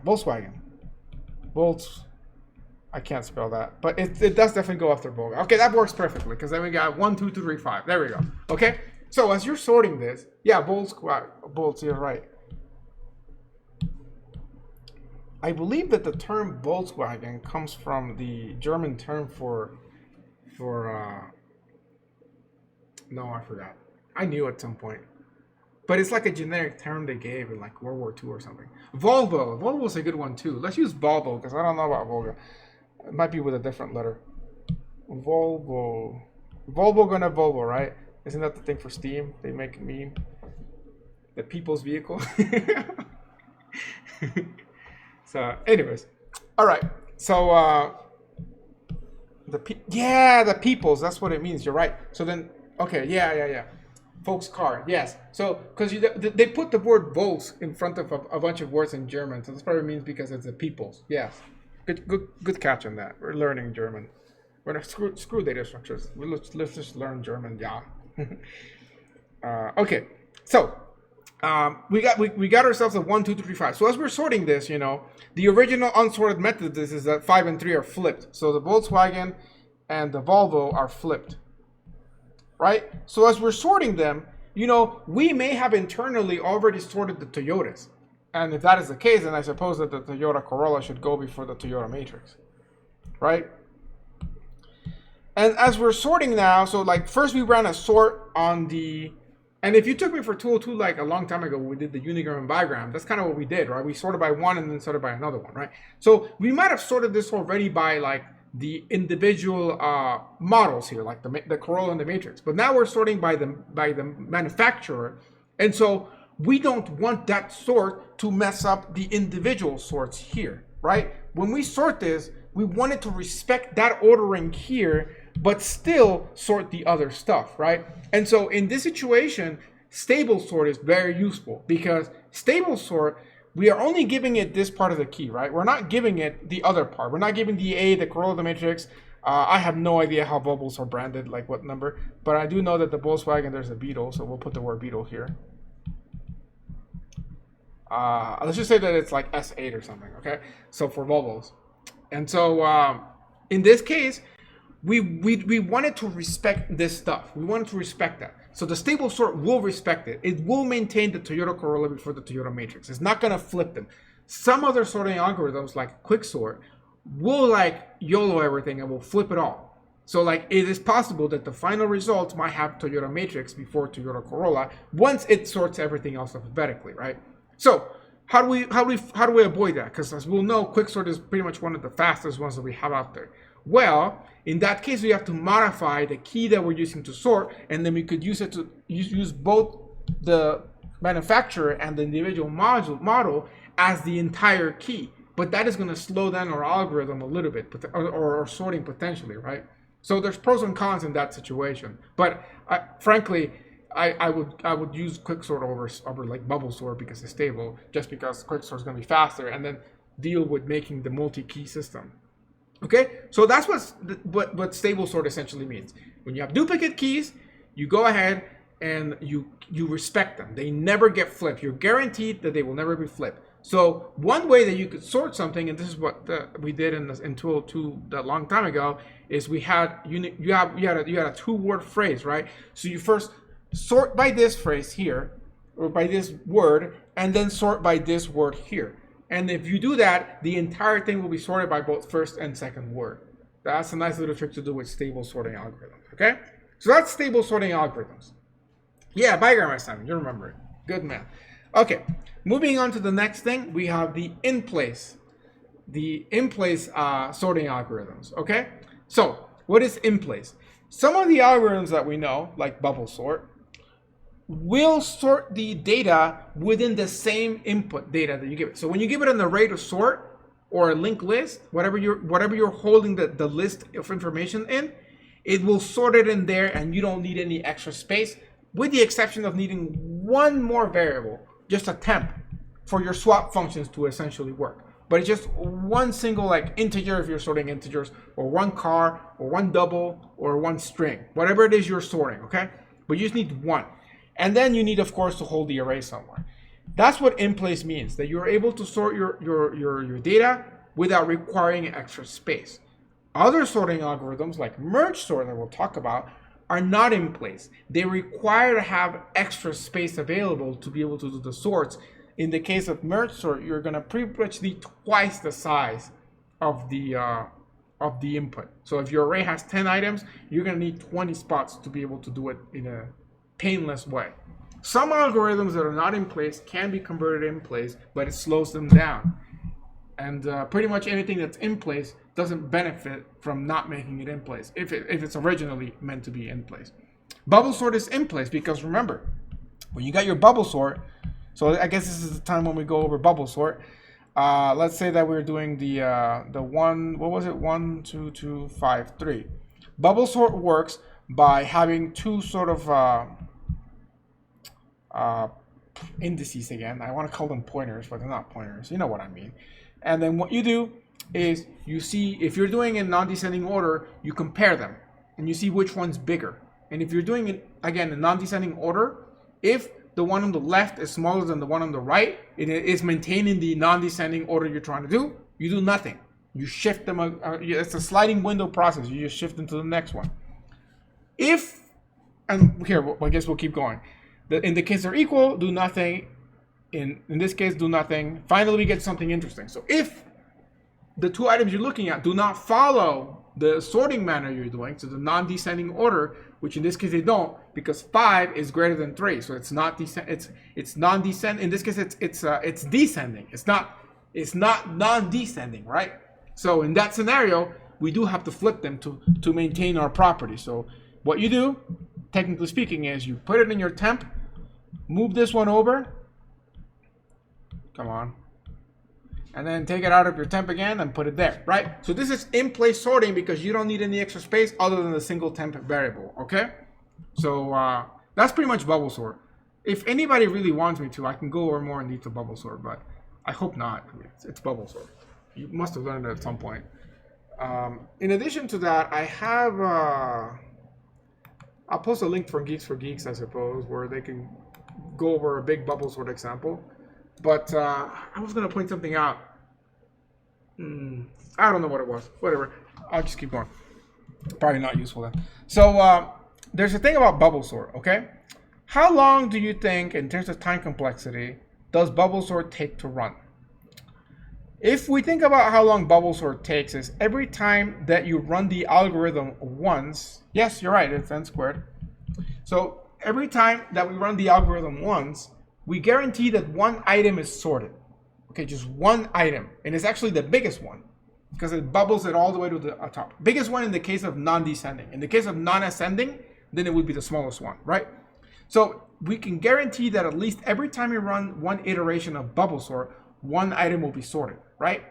I can't spell that, but it does definitely go after Volga. Okay, that works perfectly because then we got 1, 2, 3, 5. There we go. Okay, so as you're sorting this, yeah, Volks, you're right. I believe that the term Volkswagen comes from the German term for no, I forgot. I knew at some point. But it's like a generic term they gave in like World War II or something. Volvo's a good one too. Let's use Volvo because I don't know about Volga. It might be with a different letter. Volvo gonna Volvo, right? Isn't that the thing for Steam? They make a meme. The people's vehicle. So, anyways, all right. So, the people's. That's what it means. You're right. So then, okay, yeah. Volks car, yes. So, because they put the word Volks in front of a bunch of words in German, so this probably means because it's the people's. Yes. Good catch on that. We're learning German. We're not screw data structures. Let's just learn German. Yeah. Okay. So. We got ourselves a 1, 2, 3, 5. So as we're sorting this, the original unsorted method is that 5 and 3 are flipped. So the Volkswagen and the Volvo are flipped, right? So as we're sorting them, we may have internally already sorted the Toyotas. And if that is the case, then I suppose that the Toyota Corolla should go before the Toyota Matrix, right? And as we're sorting now, so like first we ran a sort on the... And if you took me for 202 like a long time ago, when we did the unigram and bigram, that's kind of what we did, right? We sorted by one and then sorted by another one, right? So we might have sorted this already by like the individual models here, like the Corolla and the Matrix. But now we're sorting by the manufacturer, and so we don't want that sort to mess up the individual sorts here, right? When we sort this, we want it to respect that ordering here, but still sort the other stuff, right? And so in this situation, stable sort is very useful because stable sort, we are only giving it this part of the key, right? We're not giving it the other part. We're not giving the A, the Corolla, the Matrix. I have no idea how Volvos are branded, like what number, but I do know that the Volkswagen, there's a Beetle, so we'll put the word Beetle here. Let's just say that it's like S8 or something, okay? So for Volvos. And so in this case, we wanted to respect this stuff. We wanted to respect that. So the stable sort will respect it. It will maintain the Toyota Corolla before the Toyota Matrix. It's not going to flip them. Some other sorting algorithms like quicksort will like YOLO everything and will flip it all. So like it is possible that the final result might have Toyota Matrix before Toyota Corolla once it sorts everything else alphabetically, right? So how do we avoid that? Because as we'll know, quicksort is pretty much one of the fastest ones that we have out there. Well, in that case, we have to modify the key that we're using to sort, and then we could use it to use both the manufacturer and the individual model as the entire key. But that is going to slow down our algorithm a little bit, or sorting potentially, right? So there's pros and cons in that situation. But frankly, I would use quicksort over like bubble sort because it's stable, just because quicksort is going to be faster, and then deal with making the multi-key system. Okay, so that's what stable sort essentially means. When you have duplicate keys, you go ahead and you respect them. They never get flipped. You're guaranteed that they will never be flipped. So one way that you could sort something, and this is what we did in 202 that long time ago, is you had a two-word phrase, right? So you first sort by this phrase here, or by this word, and then sort by this word here. And if you do that, the entire thing will be sorted by both first and second word. That's a nice little trick to do with stable sorting algorithms, okay? So that's stable sorting algorithms. Yeah, bye, Grandma Simon, you remember it. Good man. Okay, moving on to the next thing, we have the in-place sorting algorithms, okay? So, what is in-place? Some of the algorithms that we know, like bubble sort, will sort the data within the same input data that you give it. So when you give it an array to sort or a linked list, whatever you're holding the list of information in, it will sort it in there, and you don't need any extra space, with the exception of needing one more variable, just a temp, for your swap functions to essentially work. But it's just one single like integer if you're sorting integers, or one car, or one double, or one string, whatever it is you're sorting, okay? But you just need one. And then you need, of course, to hold the array somewhere. That's what in-place means, that you're able to sort your data without requiring extra space. Other sorting algorithms, like merge sort that we'll talk about, are not in place. They require to have extra space available to be able to do the sorts. In the case of merge sort, you're going to pretty much need twice the size of the input. So if your array has 10 items, you're going to need 20 spots to be able to do it in a painless way. Some algorithms that are not in place can be converted in place, but it slows them down. And pretty much anything that's in place doesn't benefit from not making it in place if it's originally meant to be in place. Bubble sort is in place because remember, when you got your bubble sort, so I guess this is the time when we go over bubble sort. Let's say that we're doing the one, what was it? 1, 2, 2, 5, 3. Bubble sort works by having two sort of indices again. I want to call them pointers, but they're not pointers. You know what I mean. And then what you do is you see, if you're doing in non-descending order, you compare them and you see which one's bigger. And if you're doing it again in non-descending order, if the one on the left is smaller than the one on the right, it is maintaining the non-descending order you're trying to do, you do nothing. You shift them. It's a sliding window process. You just shift them to the next one. If, and here, I guess we'll keep going. In the case they're equal, do nothing. In this case, do nothing. Finally, we get something interesting. So if the two items you're looking at do not follow the sorting manner you're doing, so the non-descending order, which in this case they don't, because 5 is greater than 3, so it's not it's non-descending. In this case, it's descending. It's not non-descending, right? So in that scenario, we do have to flip them to maintain our property. So what you do, technically speaking, is you put it in your temp, move this one over. Come on. And then take it out of your temp again and put it there, right? So this is in-place sorting because you don't need any extra space other than the single temp variable, okay? So that's pretty much bubble sort. If anybody really wants me to, I can go over more in detail bubble sort, but I hope not. It's bubble sort. You must have learned it at some point. In addition to that, I have, I'll post a link for Geeks, I suppose, where they can go over a big bubble sort example. But I was going to point something out. I don't know what it was. Whatever. I'll just keep going. Probably not useful then. So there's a thing about bubble sort, okay? How long do you think, in terms of time complexity, does bubble sort take to run? If we think about how long bubble sort takes, is every time that you run the algorithm once, yes, you're right, it's n squared. So every time that we run the algorithm once, we guarantee that one item is sorted. Okay, just one item. And it's actually the biggest one because it bubbles it all the way to the top. Biggest one in the case of non-descending. In the case of non-ascending, then it would be the smallest one, right? So we can guarantee that at least every time you run one iteration of bubble sort, one item will be sorted, right?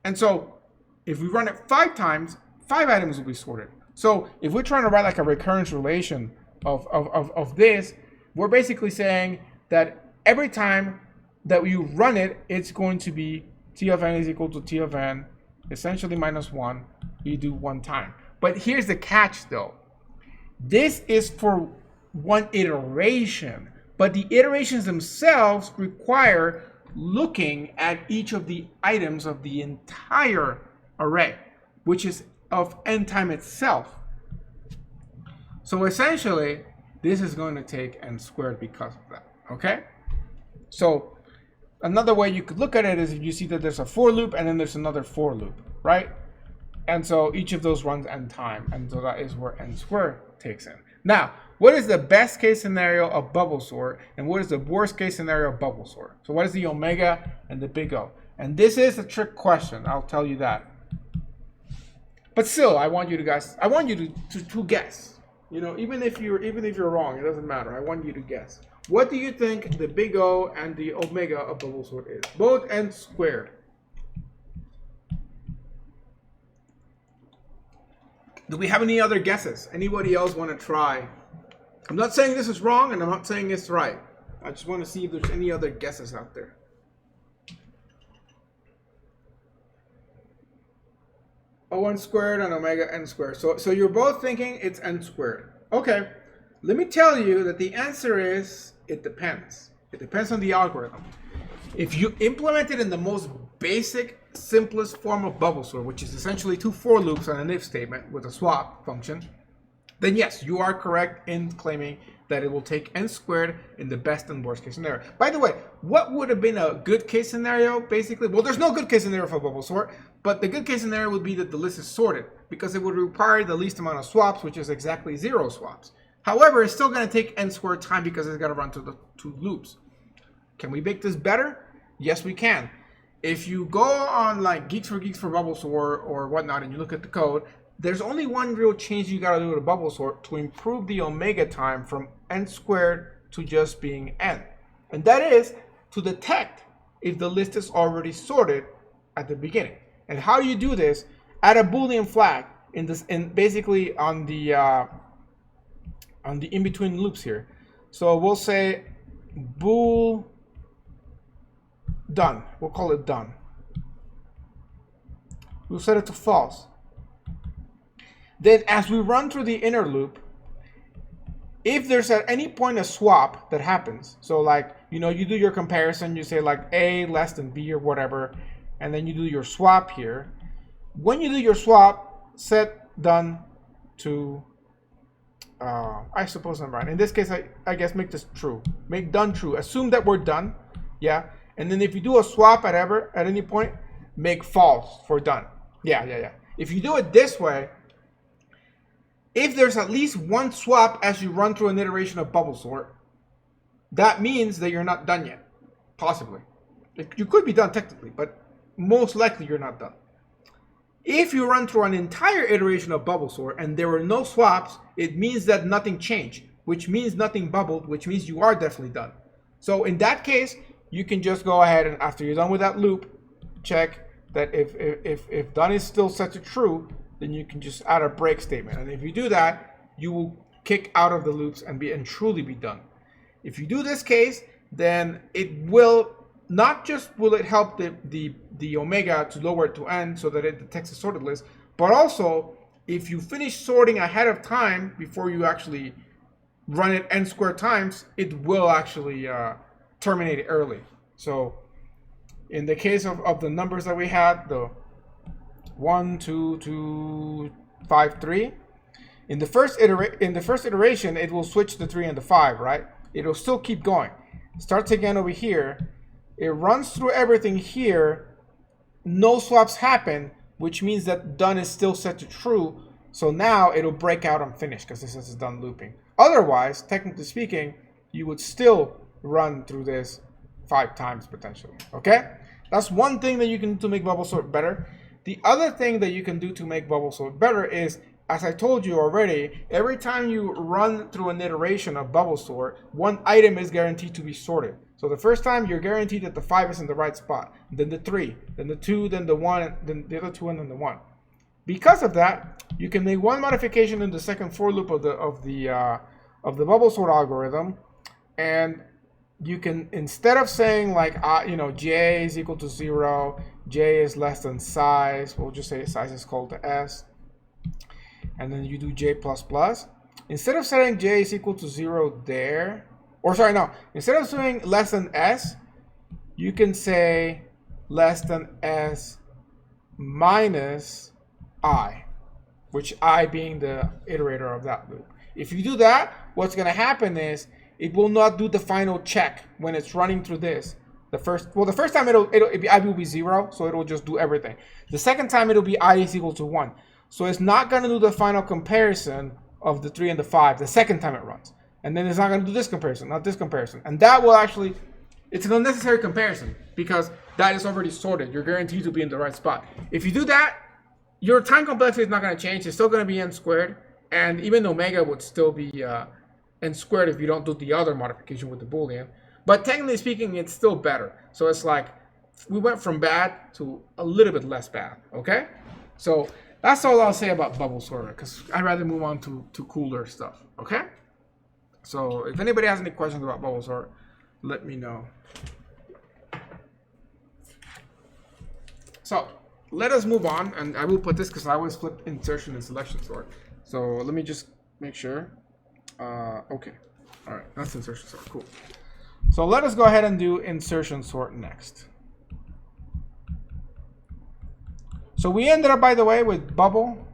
And so if we run it 5 times, 5 items will be sorted. So if we're trying to write like a recurrence relation of this, we're basically saying that every time that you run it, it's going to be T of n is equal to T of n, essentially minus 1. You do one time. But here's the catch though. This is for one iteration, but the iterations themselves require looking at each of the items of the entire array, which is of n time itself. So essentially, this is going to take n squared because of that, okay? So another way you could look at it is if you see that there's a for loop and then there's another for loop, right? And so each of those runs n time, and so that is where n squared takes in. Now, what is the best case scenario of bubble sort, and what is the worst case scenario of bubble sort? So what is the omega and the big O? And this is a trick question, I'll tell you that. But still, I want you to guess. You know, even if you're wrong, it doesn't matter. I want you to guess. What do you think the big O and the omega of bubble sort is? Both n squared. Do we have any other guesses? Anybody else want to try? I'm not saying this is wrong, and I'm not saying it's right. I just want to see if there's any other guesses out there. O(n) squared and omega n squared. So you're both thinking it's n squared. Okay. Let me tell you that the answer is it depends. It depends on the algorithm. If you implement it in the most basic, simplest form of bubble sort, which is essentially 2 for loops and an if statement with a swap function, then yes, you are correct in claiming that it will take n squared in the best and worst case scenario. By the way, what would have been a good case scenario, basically? Well, there's no good case scenario for bubble sort, but the good case scenario would be that the list is sorted, because it would require the least amount of swaps, which is exactly 0 swaps. However, it's still going to take n squared time because it's got to run through the 2 loops. Can we make this better? Yes, we can. If you go on like Geeks for Bubble Sort or whatnot, and you look at the code, there's only one real change you got to do to bubble sort to improve the omega time from n squared to just being n. And that is to detect if the list is already sorted at the beginning. And how do you do this? Add a Boolean flag basically on the in-between loops here. So we'll say bool done. We'll call it done. We'll set it to false. Then as we run through the inner loop, if there's at any point a swap that happens, so like, you know, you do your comparison, you say like A less than B or whatever, and then you do your swap here. When you do your swap, set done to, I suppose I'm right. In this case, I guess make this true. Make done true. Assume that we're done, yeah? And then if you do a swap at any point, make false for done. Yeah. If you do it this way, if there's at least one swap as you run through an iteration of bubble sort, that means that you're not done yet. Possibly. You could be done technically, but most likely you're not done. If you run through an entire iteration of bubble sort and there were no swaps, it means that nothing changed, which means nothing bubbled, which means you are definitely done. So in that case, you can just go ahead and after you're done with that loop, check that if done is still set to true, then you can just add a break statement. And if you do that, you will kick out of the loops and truly be done. If you do this case, then it will not just will it help the omega to lower it to n so that it detects a sorted list, but also if you finish sorting ahead of time before you actually run it n squared times, it will actually terminate it early. So in the case of the numbers that we had, the 1, 2, 2, 5, 3. In the first iteration, it will switch the 3 and the 5, right? It'll still keep going. Starts again over here. It runs through everything here. No swaps happen, which means that done is still set to true. So now it'll break out and finish because this is done looping. Otherwise, technically speaking, you would still run through this 5 times potentially. Okay? That's one thing that you can do to make bubble sort better. The other thing that you can do to make bubble sort better is, as I told you already, every time you run through an iteration of bubble sort, one item is guaranteed to be sorted. So the first time you're guaranteed that the 5 is in the right spot, then the 3, then the 2, then the 1, then the other 2, and then the 1. Because of that, you can make one modification in the second for loop of the bubble sort algorithm, and you can, instead of saying like j is equal to 0, j is less than size, we'll just say size is equal to s, and then you do j plus plus. Instead of setting j is equal to 0 there, or sorry, no, instead of saying less than s, you can say less than s minus I, which I being the iterator of that loop. If you do that, what's going to happen is it will not do the final check when it's running through this The first time I will be 0, so it'll just do everything. The second time it'll be I is equal to 1. So it's not going to do the final comparison of the 3 and the 5 the second time it runs. And then it's not going to do this comparison, not this comparison. And that will actually, it's an unnecessary comparison because that is already sorted. You're guaranteed to be in the right spot. If you do that, your time complexity is not going to change. It's still going to be n squared. And even omega would still be n squared if you don't do the other modification with the Boolean. But technically speaking, it's still better. So it's like we went from bad to a little bit less bad, okay? So that's all I'll say about bubble sorter, because I'd rather move on to cooler stuff, okay? So if anybody has any questions about bubble sort, let me know. So let us move on, and I will put this because I always flip insertion and selection sort. So let me just make sure. Okay, all right, that's insertion sort, cool. So let us go ahead and do insertion sort next. So we ended up, by the way, with bubble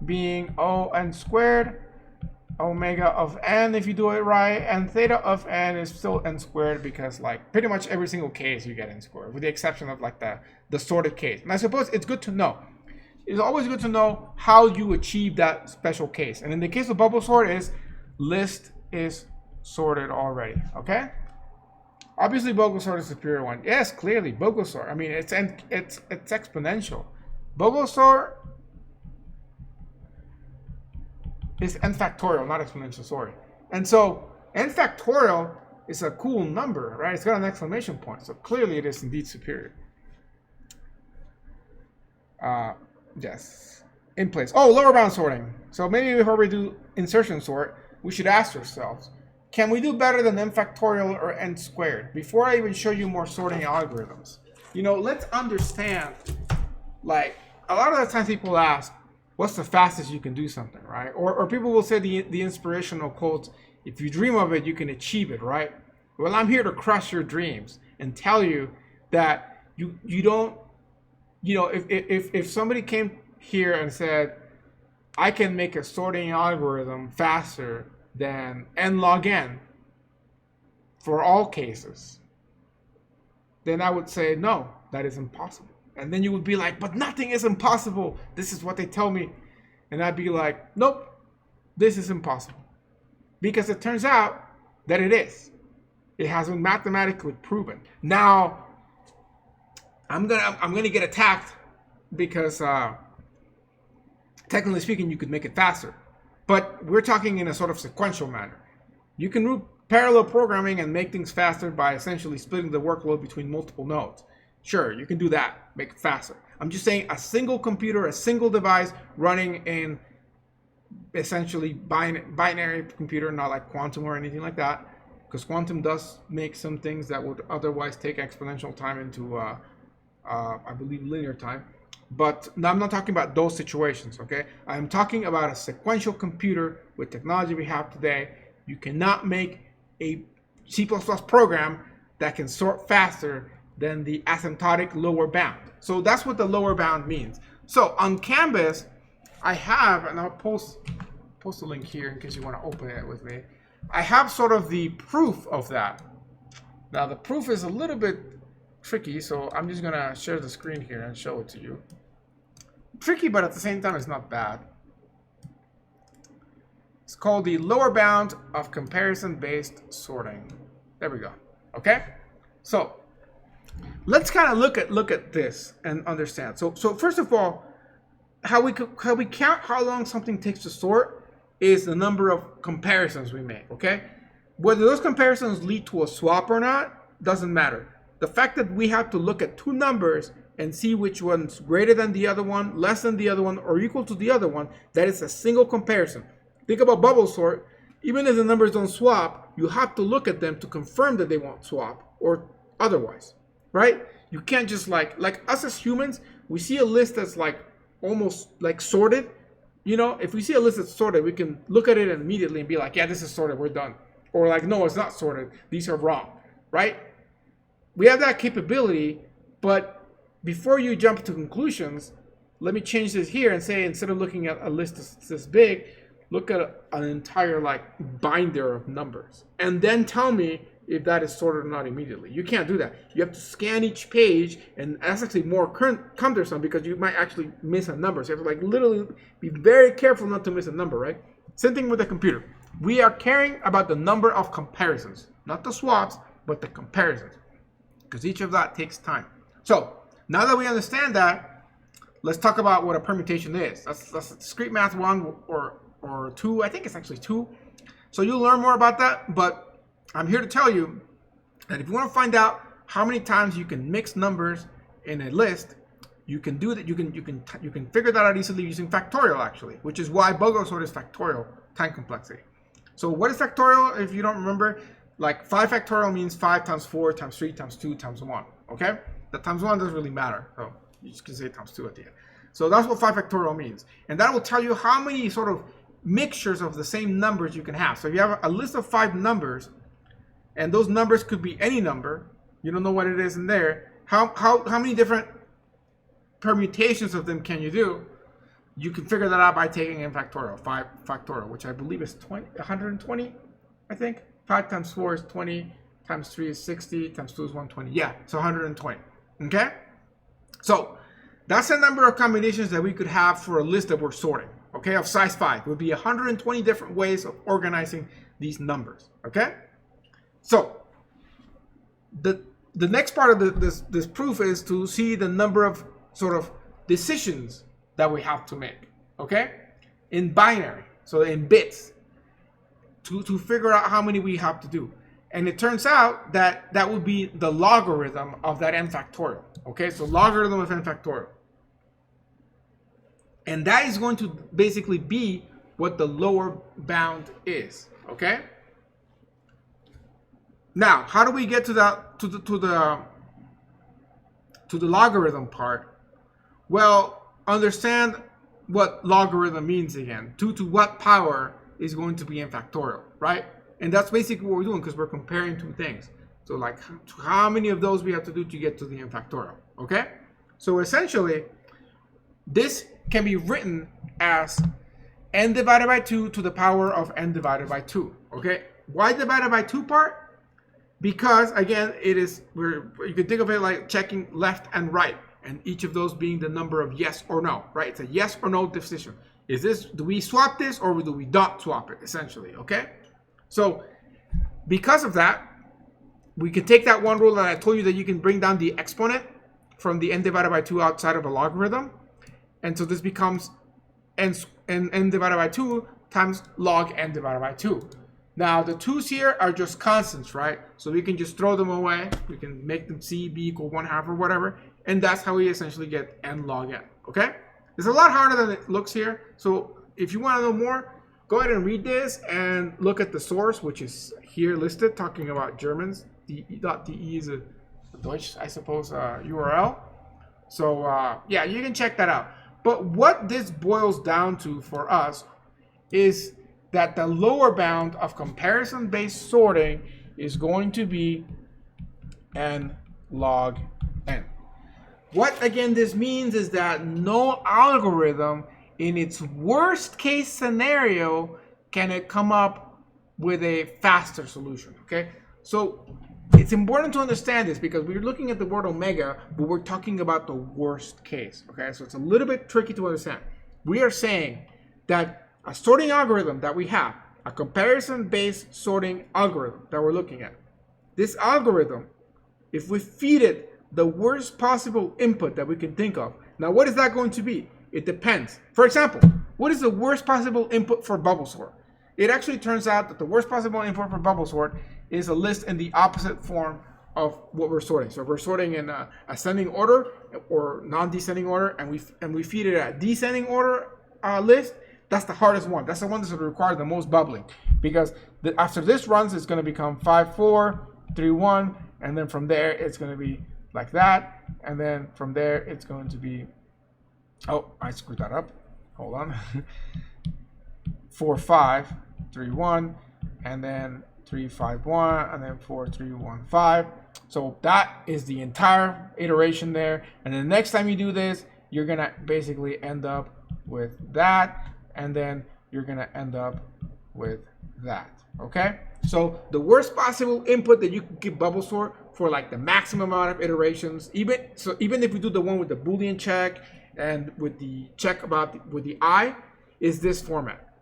being O(n squared), omega of n if you do it right, and theta of n is still n squared because like pretty much every single case you get n squared, with the exception of like the sorted case. And I suppose it's good to know. It's always good to know how you achieve that special case. And in the case of bubble sort is list is sorted already, okay? Obviously, Bogle sort is the superior one. Yes, clearly, Bogle sort. I mean, it's exponential. Bogle sort is n factorial, not exponential, sorry. And so n factorial is a cool number, right? It's got an exclamation point. So clearly it is indeed superior. Yes, in place. Oh, lower bound sorting. So maybe before we do insertion sort, we should ask ourselves, can we do better than n factorial or n squared? Before I even show you more sorting algorithms, you know, let's understand, like, a lot of the times people ask, what's the fastest you can do something, right? Or people will say the inspirational quotes, if you dream of it, you can achieve it, right? Well, I'm here to crush your dreams and tell you that you don't, you know, if somebody came here and said, I can make a sorting algorithm faster than n log n for all cases, then I would say, no, that is impossible. And then you would be like, but nothing is impossible. This is what they tell me. And I'd be like, nope, this is impossible. Because it turns out that it is. It has been mathematically proven. Now, I'm gonna get attacked because technically speaking, you could make it faster. But we're talking in a sort of sequential manner. You can do parallel programming and make things faster by essentially splitting the workload between multiple nodes. Sure, you can do that, make it faster. I'm just saying a single computer, a single device running in essentially binary computer, not like quantum or anything like that, because quantum does make some things that would otherwise take exponential time into, I believe, linear time. But I'm not talking about those situations, okay? I'm talking about a sequential computer with technology we have today. You cannot make a C++ program that can sort faster than the asymptotic lower bound. So that's what the lower bound means. So on Canvas, I have, and I'll post a link here in case you want to open it with me. I have sort of the proof of that. Now the proof is a little bit tricky, so I'm just gonna share the screen here and show it to you. Tricky, but at the same time, it's not bad. It's called the lower bound of comparison-based sorting. There we go. Okay, so let's kind of look at this and understand. So first of all, how we count how long something takes to sort is the number of comparisons we make. Okay, whether those comparisons lead to a swap or not doesn't matter. The fact that we have to look at two numbers and see which one's greater than the other one, less than the other one, or equal to the other one, that is a single comparison. Think about bubble sort. Even if the numbers don't swap, you have to look at them to confirm that they won't swap or otherwise, right? You can't just like us as humans, we see a list that's like almost like sorted. You know, if we see a list that's sorted, we can look at it immediately and be like, yeah, this is sorted, we're done. Or like, no, it's not sorted, these are wrong, right? We have that capability, but before you jump to conclusions, let me change this here and say, instead of looking at a list this big, look at an entire like binder of numbers. And then tell me if that is sorted or not immediately. You can't do that. You have to scan each page, and that's actually more cumbersome because you might actually miss a number. So you have to like literally be very careful not to miss a number, right? Same thing with the computer. We are caring about the number of comparisons, not the swaps, but the comparisons, because each of that takes time. So now that we understand that, let's talk about what a permutation is. That's discrete math 1 or 2. I think it's actually 2. So you'll learn more about that, but I'm here to tell you that if you want to find out how many times you can mix numbers in a list, you can do that. You can figure that out easily using factorial, actually, which is why Bogo sort is factorial time complexity. So what is factorial? If you don't remember, like 5 factorial means 5 times 4 times 3 times 2 times 1. Okay, the times 1 doesn't really matter, so you just can say times 2 at the end. So that's what 5 factorial means, and that will tell you how many sort of mixtures of the same numbers you can have. So if you have a list of 5 numbers, and those numbers could be any number, you don't know what it is in there, how many different permutations of them can you do? You can figure that out by taking in factorial, 5 factorial, which I believe is 120, I think. 5 times 4 is 20, times 3 is 60, times 2 is 120. Yeah, so 120, okay? So that's the number of combinations that we could have for a list that we're sorting, okay, of size 5. It would be 120 different ways of organizing these numbers, okay? So the next part of this proof is to see the number of sort of decisions that we have to make, okay, in binary, so in bits, to figure out how many we have to do. And it turns out that that would be the logarithm of that n factorial, okay, so logarithm of n factorial. And that is going to basically be what the lower bound is, okay? Now, how do we get to that to the logarithm part? Well, understand what logarithm means again. 2 to what power is going to be n factorial, right? And that's basically what we're doing because we're comparing two things. So like how many of those we have to do to get to the n factorial, okay? So essentially, this can be written as n divided by 2 to the power of n divided by 2, okay? Why divided by 2 part? Because again, it is, you can think of it like checking left and right, and each of those being the number of yes or no, right? It's a yes or no decision. Is this, do we swap this or do we not swap it, essentially, okay? So because of that, we can take that one rule that I told you that you can bring down the exponent from the n divided by 2 outside of a logarithm. And so this becomes n divided by 2 times log n divided by 2. Now the 2's here are just constants, right? So we can just throw them away. We can make them c b equal 1/2 or whatever. And that's how we essentially get n log n, okay? It's a lot harder than it looks here. So if you want to know more, go ahead and read this and look at the source, which is here listed, talking about Germans. .de is a Deutsch, I suppose, URL. So yeah, you can check that out. But what this boils down to for us is that the lower bound of comparison-based sorting is going to be n log n. What, again, this means is that no algorithm in its worst case scenario can it come up with a faster solution, okay? So it's important to understand this because we're looking at the word omega, but we're talking about the worst case, okay? So it's a little bit tricky to understand. We are saying that a sorting algorithm that we have, a comparison-based sorting algorithm that we're looking at, this algorithm, if we feed it the worst possible input that we can think of. Now, what is that going to be? It depends. For example, what is the worst possible input for bubble sort? It actually turns out that the worst possible input for bubble sort is a list in the opposite form of what we're sorting. So if we're sorting in ascending order or non-descending order, and we feed it a descending order list, that's the hardest one. That's the one that's going to require the most bubbling, because after this runs, it's going to become 5, 4, 3, 1, and then from there it's going to be like that, and then from there it's going to be, oh, I screwed that up, hold on, 4, 5, 3, 1, and then 3, 5, 1, and then 4, 3, 1, 5. So that is the entire iteration there, and the next time you do this, you're gonna basically end up with that, and then you're gonna end up with that, okay? So the worst possible input that you could give bubble sort for like the maximum amount of iterations, even if we do the one with the Boolean check and with the check with the I, is this format,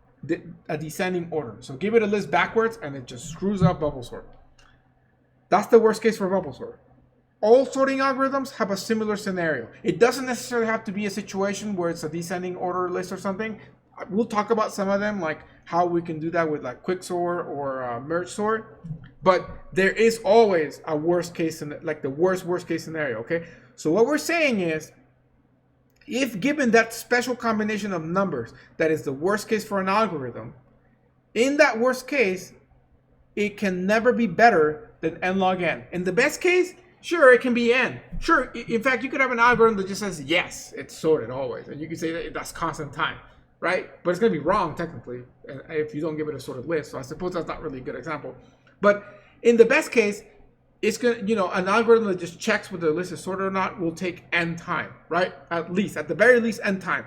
a descending order. So give it a list backwards and it just screws up bubble sort. That's the worst case for bubble sort. All sorting algorithms have a similar scenario. It doesn't necessarily have to be a situation where it's a descending order list or something. We'll talk about some of them, like how we can do that with like quicksort or merge sort. But there is always a worst case, like the worst case scenario, okay? So what we're saying is, if given that special combination of numbers that is the worst case for an algorithm, in that worst case, it can never be better than n log n. In the best case, sure, it can be n. Sure, in fact, you could have an algorithm that just says, yes, it's sorted always. And you can say that that's constant time, right? But it's going to be wrong, technically, if you don't give it a sorted list. So I suppose that's not really a good example. But in the best case, it's going to, an algorithm that just checks whether the list is sorted or not will take n time, right? At the very least, n time.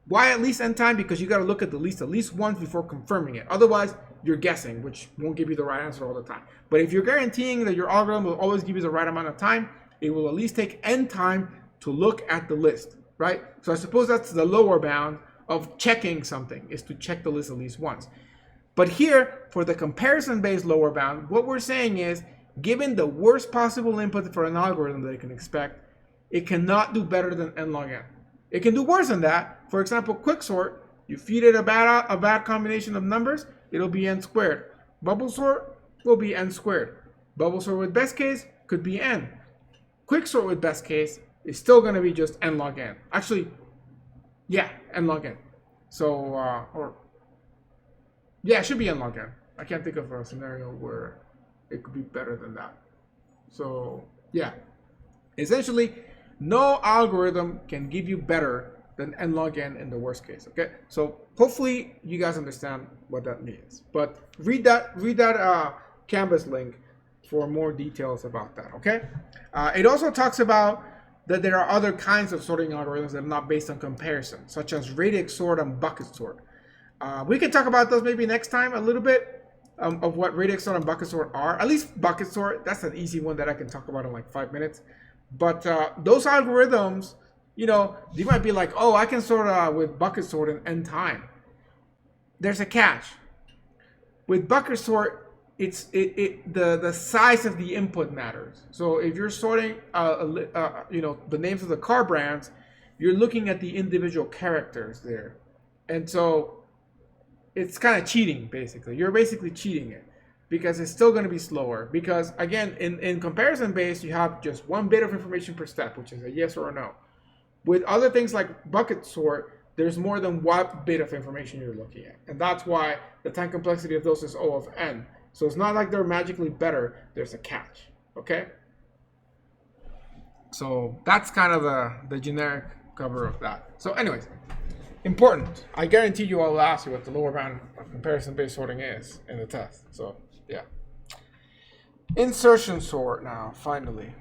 Why at least n time? Because you got to look at the list at least once before confirming it. Otherwise, you're guessing, which won't give you the right answer all the time. But if you're guaranteeing that your algorithm will always give you the right amount of time, it will at least take n time to look at the list, right? So I suppose that's the lower bound of checking something, is to check the list at least once. But here, for the comparison-based lower bound, what we're saying is, given the worst possible input for an algorithm that it can expect, it cannot do better than n log n. It can do worse than that. For example, quicksort, you feed it a bad combination of numbers, it'll be n squared. Bubble sort will be n squared. Bubble sort with best case could be n. Quicksort with best case is still going to be just n log n. Actually, yeah, n log n. So, it should be n log n. I can't think of a scenario where it could be better than that. So, yeah. Essentially, no algorithm can give you better than n log n in the worst case, okay? So hopefully you guys understand what that means. But read that Canvas link for more details about that, okay? It also talks about that there are other kinds of sorting algorithms that are not based on comparison, such as radix sort and bucket sort. We can talk about those maybe next time a little bit, of what radix sort and bucket sort are. At least bucket sort, that's an easy one that I can talk about in like 5 minutes. But those algorithms, you might be like, oh, I can sort with bucket sort in n time. There's a catch. With bucket sort, the size of the input matters. So if you're sorting, the names of the car brands, you're looking at the individual characters there, and so it's kind of cheating, basically. You're basically cheating it because it's still going to be slower. Because, again, in comparison base, you have just one bit of information per step, which is a yes or a no. With other things like bucket sort, there's more than one bit of information you're looking at. And that's why the time complexity of those is O of n. So it's not like they're magically better. There's a catch, okay? So that's kind of the generic cover of that. So anyways, important. I guarantee you I will ask you what the lower bound of comparison-based sorting is in the test. So, yeah. Insertion sort now, finally.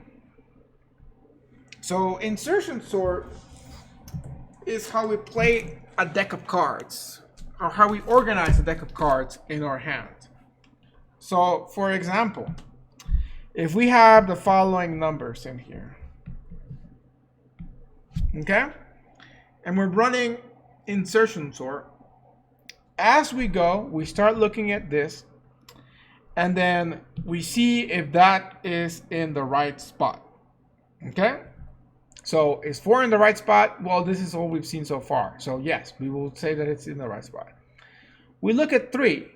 So, insertion sort is how we play a deck of cards, or how we organize a deck of cards in our hand. So, for example, if we have the following numbers in here, okay, and we're running insertion sort, as we go, we start looking at this, and then we see if that is in the right spot. Okay? So is 4 in the right spot? Well, this is all we've seen so far. So yes, we will say that it's in the right spot. We look at 3.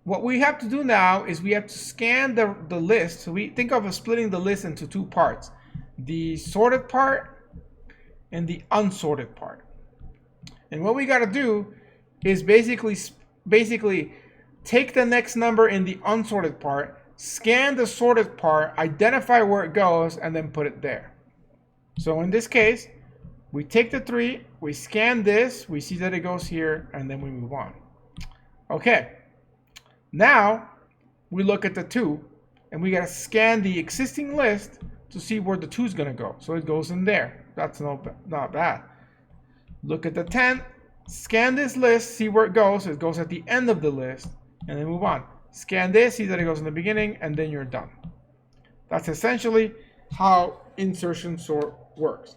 What we have to do now is we have to scan the list. So we think of splitting the list into 2 parts. The sorted part and the unsorted part. And what we got to do is basically take the next number in the unsorted part, scan the sorted part, identify where it goes, and then put it there. So in this case, we take the 3, we scan this, we see that it goes here, and then we move on. Okay. Now we look at the 2, and we got to scan the existing list to see where the 2 is going to go. So it goes in there. That's not bad. Look at the 10, scan this list, see where it goes. It goes at the end of the list, and then move on. scan this, see that it goes in the beginning, and then you're done. That's essentially how insertion sort works.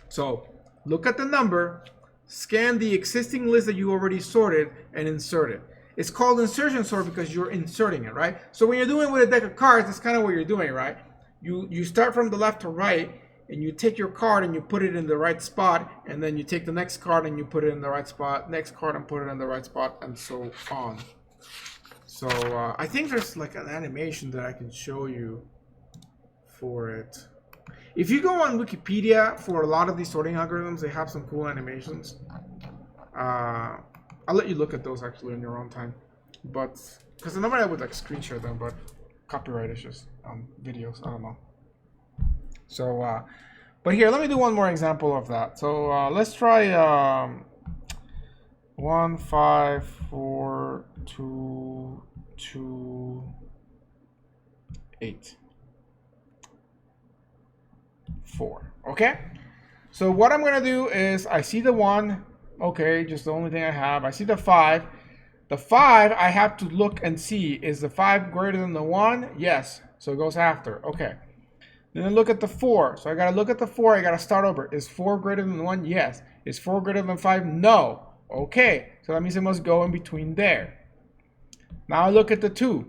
So look at the number, scan the existing list that you already sorted, and insert it. It's called insertion sort because you're inserting it, right? So when you're doing it with a deck of cards, that's kind of what you're doing, right? You start from the left to right, and you take your card and you put it in the right spot, and then you take the next card and you put it in the right spot, next card and put it in the right spot, and so on. So I think there's like an animation that I can show you for it. If you go on Wikipedia for a lot of these sorting algorithms, they have some cool animations. I'll let you look at those actually in your own time, but because normally I would like screen share them, but copyright issues on videos, I don't know. So, but here, let me do one more example of that. So let's try 1, 5, 4, 2, 2, 8, 4. Okay. So what I'm gonna do is I see the 1. Okay, just the only thing I have. I see the 5. The 5, I have to look and see, is the 5 greater than the 1? Yes. So it goes after. Okay. Then I look at the 4. So I got to look at the 4. I got to start over. Is 4 greater than 1? Yes. Is 4 greater than 5? No. Okay. So that means it must go in between there. Now I look at the 2.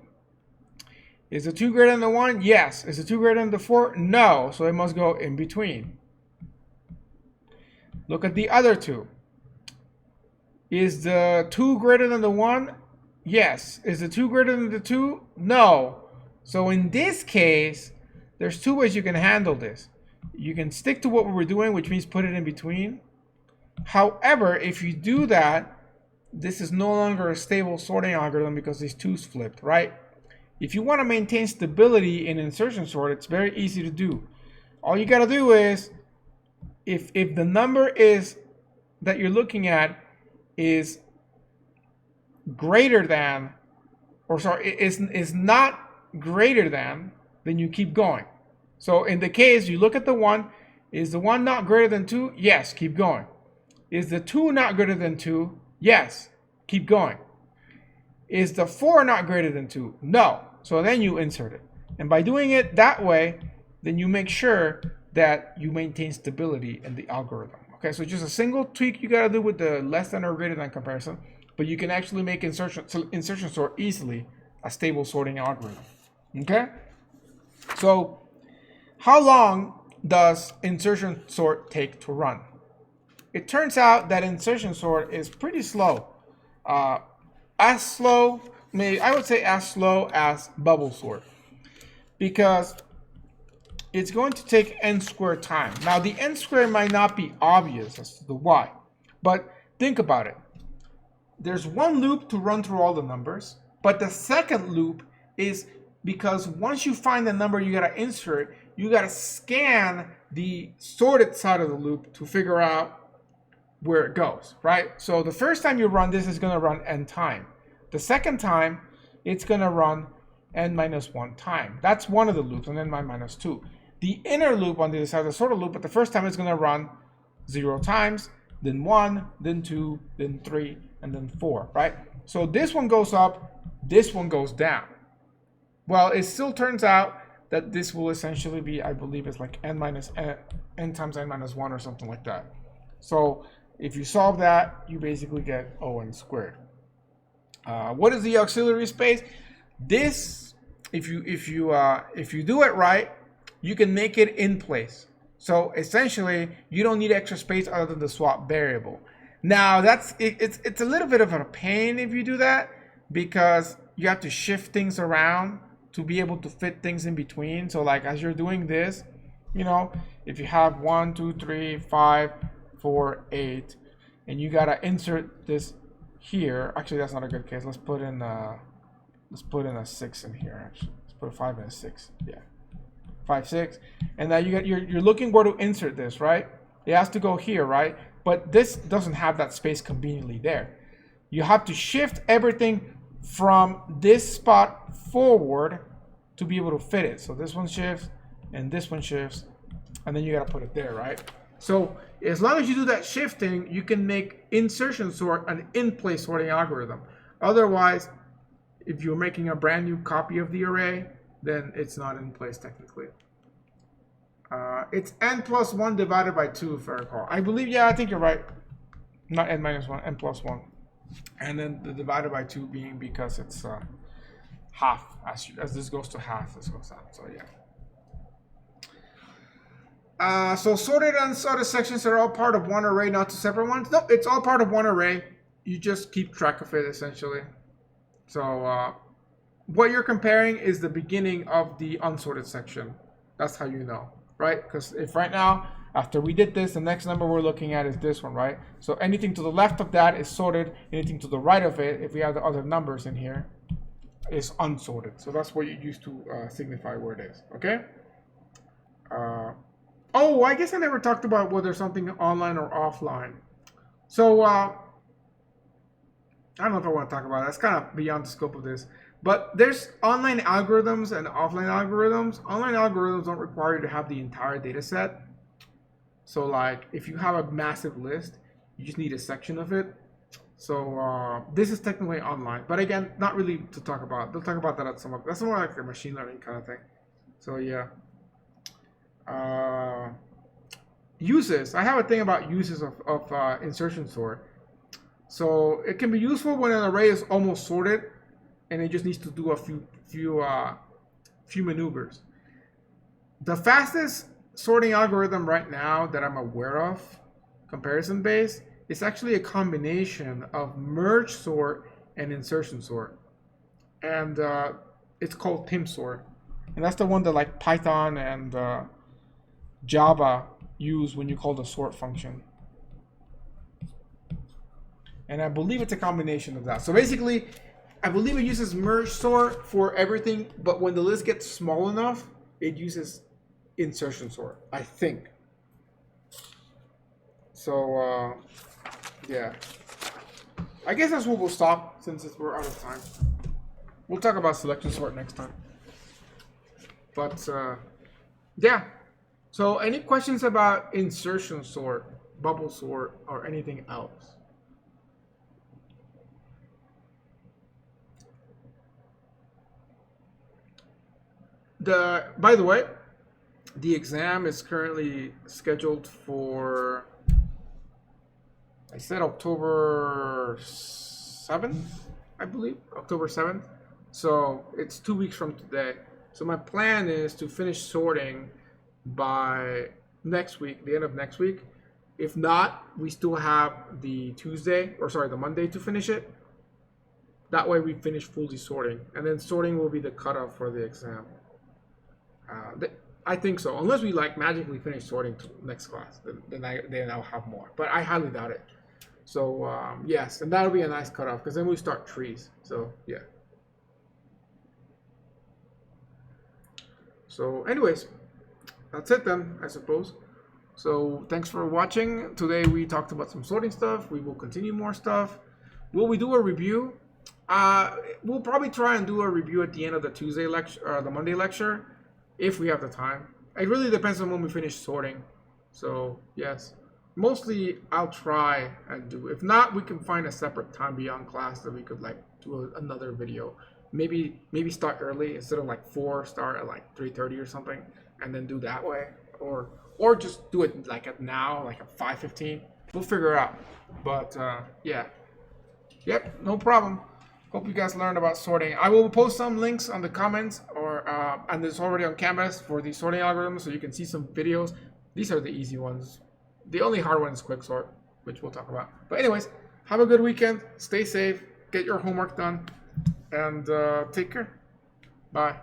Is the 2 greater than the 1? Yes. Is the 2 greater than the 4? No. So it must go in between. Look at the other 2. Is the 2 greater than the 1? Yes. Is the 2 greater than the 2? No. So in this case, there's 2 ways you can handle this. You can stick to what we were doing, which means put it in between. However, if you do that, this is no longer a stable sorting algorithm because these 2's flipped, right? If you want to maintain stability in insertion sort, it's very easy to do. All you got to do is, if the number is that you're looking at is greater than, or sorry, is not greater than, then you keep going. So in the case, you look at the 1, is the 1 not greater than 2? Yes, keep going. Is the 2 not greater than 2? Yes, keep going. Is the 4 not greater than 2? No. So then you insert it. And by doing it that way, then you make sure that you maintain stability in the algorithm. Okay, so just a single tweak you gotta do with the less than or greater than comparison, but you can actually make insertion sort easily a stable sorting algorithm. Okay? So how long does insertion sort take to run? It turns out that insertion sort is pretty slow. As slow, maybe I would say as slow as bubble sort, because it's going to take n squared time. Now the n squared might not be obvious as to the why, but think about it. There's one loop to run through all the numbers, but the second loop is because once you find the number you gotta insert, you gotta scan the sorted side of the loop to figure out where it goes, right? So the first time you run this is gonna run n time. The second time it's gonna run n minus 1 time. That's one of the loops, and then n minus 2. The inner loop on the other side of the sorted loop, but the first time it's gonna run 0 times, then 1, then 2, then 3, and then 4, right? So this one goes up, this one goes down. Well, it still turns out that this will essentially be, I believe it's like n times n minus 1 or something like that. So if you solve that, you basically get O(n) squared. What is the auxiliary space? This, if you do it right, you can make it in place. So essentially, you don't need extra space other than the swap variable. Now it's a little bit of a pain if you do that, because you have to shift things around to be able to fit things in between. So like as you're doing this, you know, if you have 1, 2, 3, 5, 4, 8, and you gotta insert this here. Actually, that's not a good case. Let's put in a 6 in here. Actually, let's put a 5 and a 6. Yeah, 5, 6, and now you're looking where to insert this, right? It has to go here, right? But this doesn't have that space conveniently there. You have to shift everything from this spot forward to be able to fit it. So this one shifts and this one shifts, and then you gotta put it there, right? So as long as you do that shifting, you can make insertion sort an in-place sorting algorithm. Otherwise, if you're making a brand new copy of the array, then it's not in place technically. It's n plus 1 divided by 2, if I recall. I believe, yeah, I think you're right. Not n minus 1, n plus 1. And then the divided by 2 being because it's half. As this goes to half, this goes out. So, yeah. So sorted and unsorted sections are all part of one array, not two separate ones. No, it's all part of one array. You just keep track of it, essentially. So what you're comparing is the beginning of the unsorted section. That's how you know, right? Because if right now, after we did this, the next number we're looking at is this one, right? So anything to the left of that is sorted. Anything to the right of it, if we have the other numbers in here, is unsorted. So that's what you use to signify where it is, okay? Oh, I guess I never talked about whether something online or offline. So I don't know if I want to talk about it. That's kind of beyond the scope of this. But there's online algorithms and offline algorithms. Online algorithms don't require you to have the entire data set. So like if you have a massive list, you just need a section of it. So this is technically online. But again, not really to talk about. They'll talk about that at some of that's more like a machine learning kind of thing. So yeah. Uses. I have a thing about uses of insertion sort. So it can be useful when an array is almost sorted and it just needs to do a few maneuvers. The fastest sorting algorithm right now that I'm aware of, comparison based, is actually a combination of merge sort and insertion sort. And it's called PimSort. And that's the one that like Python and Java use when you call the sort function. And I believe it's a combination of that. So basically, I believe it uses merge sort for everything, but when the list gets small enough, it uses insertion sort, I think. So, yeah. I guess that's where we'll stop since we're out of time. We'll talk about selection sort next time. But, yeah. So, any questions about insertion sort, bubble sort, or anything else? By the way, the exam is currently scheduled for, I said October 7th, I believe, October 7th. So it's 2 weeks from today. So my plan is to finish sorting by next week, the end of next week. If not, we still have the Monday to finish it. That way we finish fully sorting. And then sorting will be the cutoff for the exam. I think so, unless we like magically finish sorting next class, then I'll have more. But I highly doubt it. So yes, and that'll be a nice cutoff because then we start trees. So yeah. So anyways, that's it then, I suppose. So thanks for watching. Today we talked about some sorting stuff. We will continue more stuff. Will we do a review? We'll probably try and do a review at the end of the Tuesday lecture or the Monday lecture. If we have the time. It really depends on when we finish sorting. So, yes. Mostly, I'll try and do. If not, we can find a separate time beyond class that we could, like, do another video. Maybe start early. Instead of, like, 4, start at, like, 3:30 or something. And then do that way. Or just do it, like, at now, like, at 5:15. We'll figure it out. But, yeah. Yep, no problem. Hope you guys learned about sorting. I will post some links on the comments and it's already on Canvas for the sorting algorithms so you can see some videos. These are the easy ones. The only hard one is quicksort, which we'll talk about. But anyways, have a good weekend. Stay safe. Get your homework done. And take care. Bye.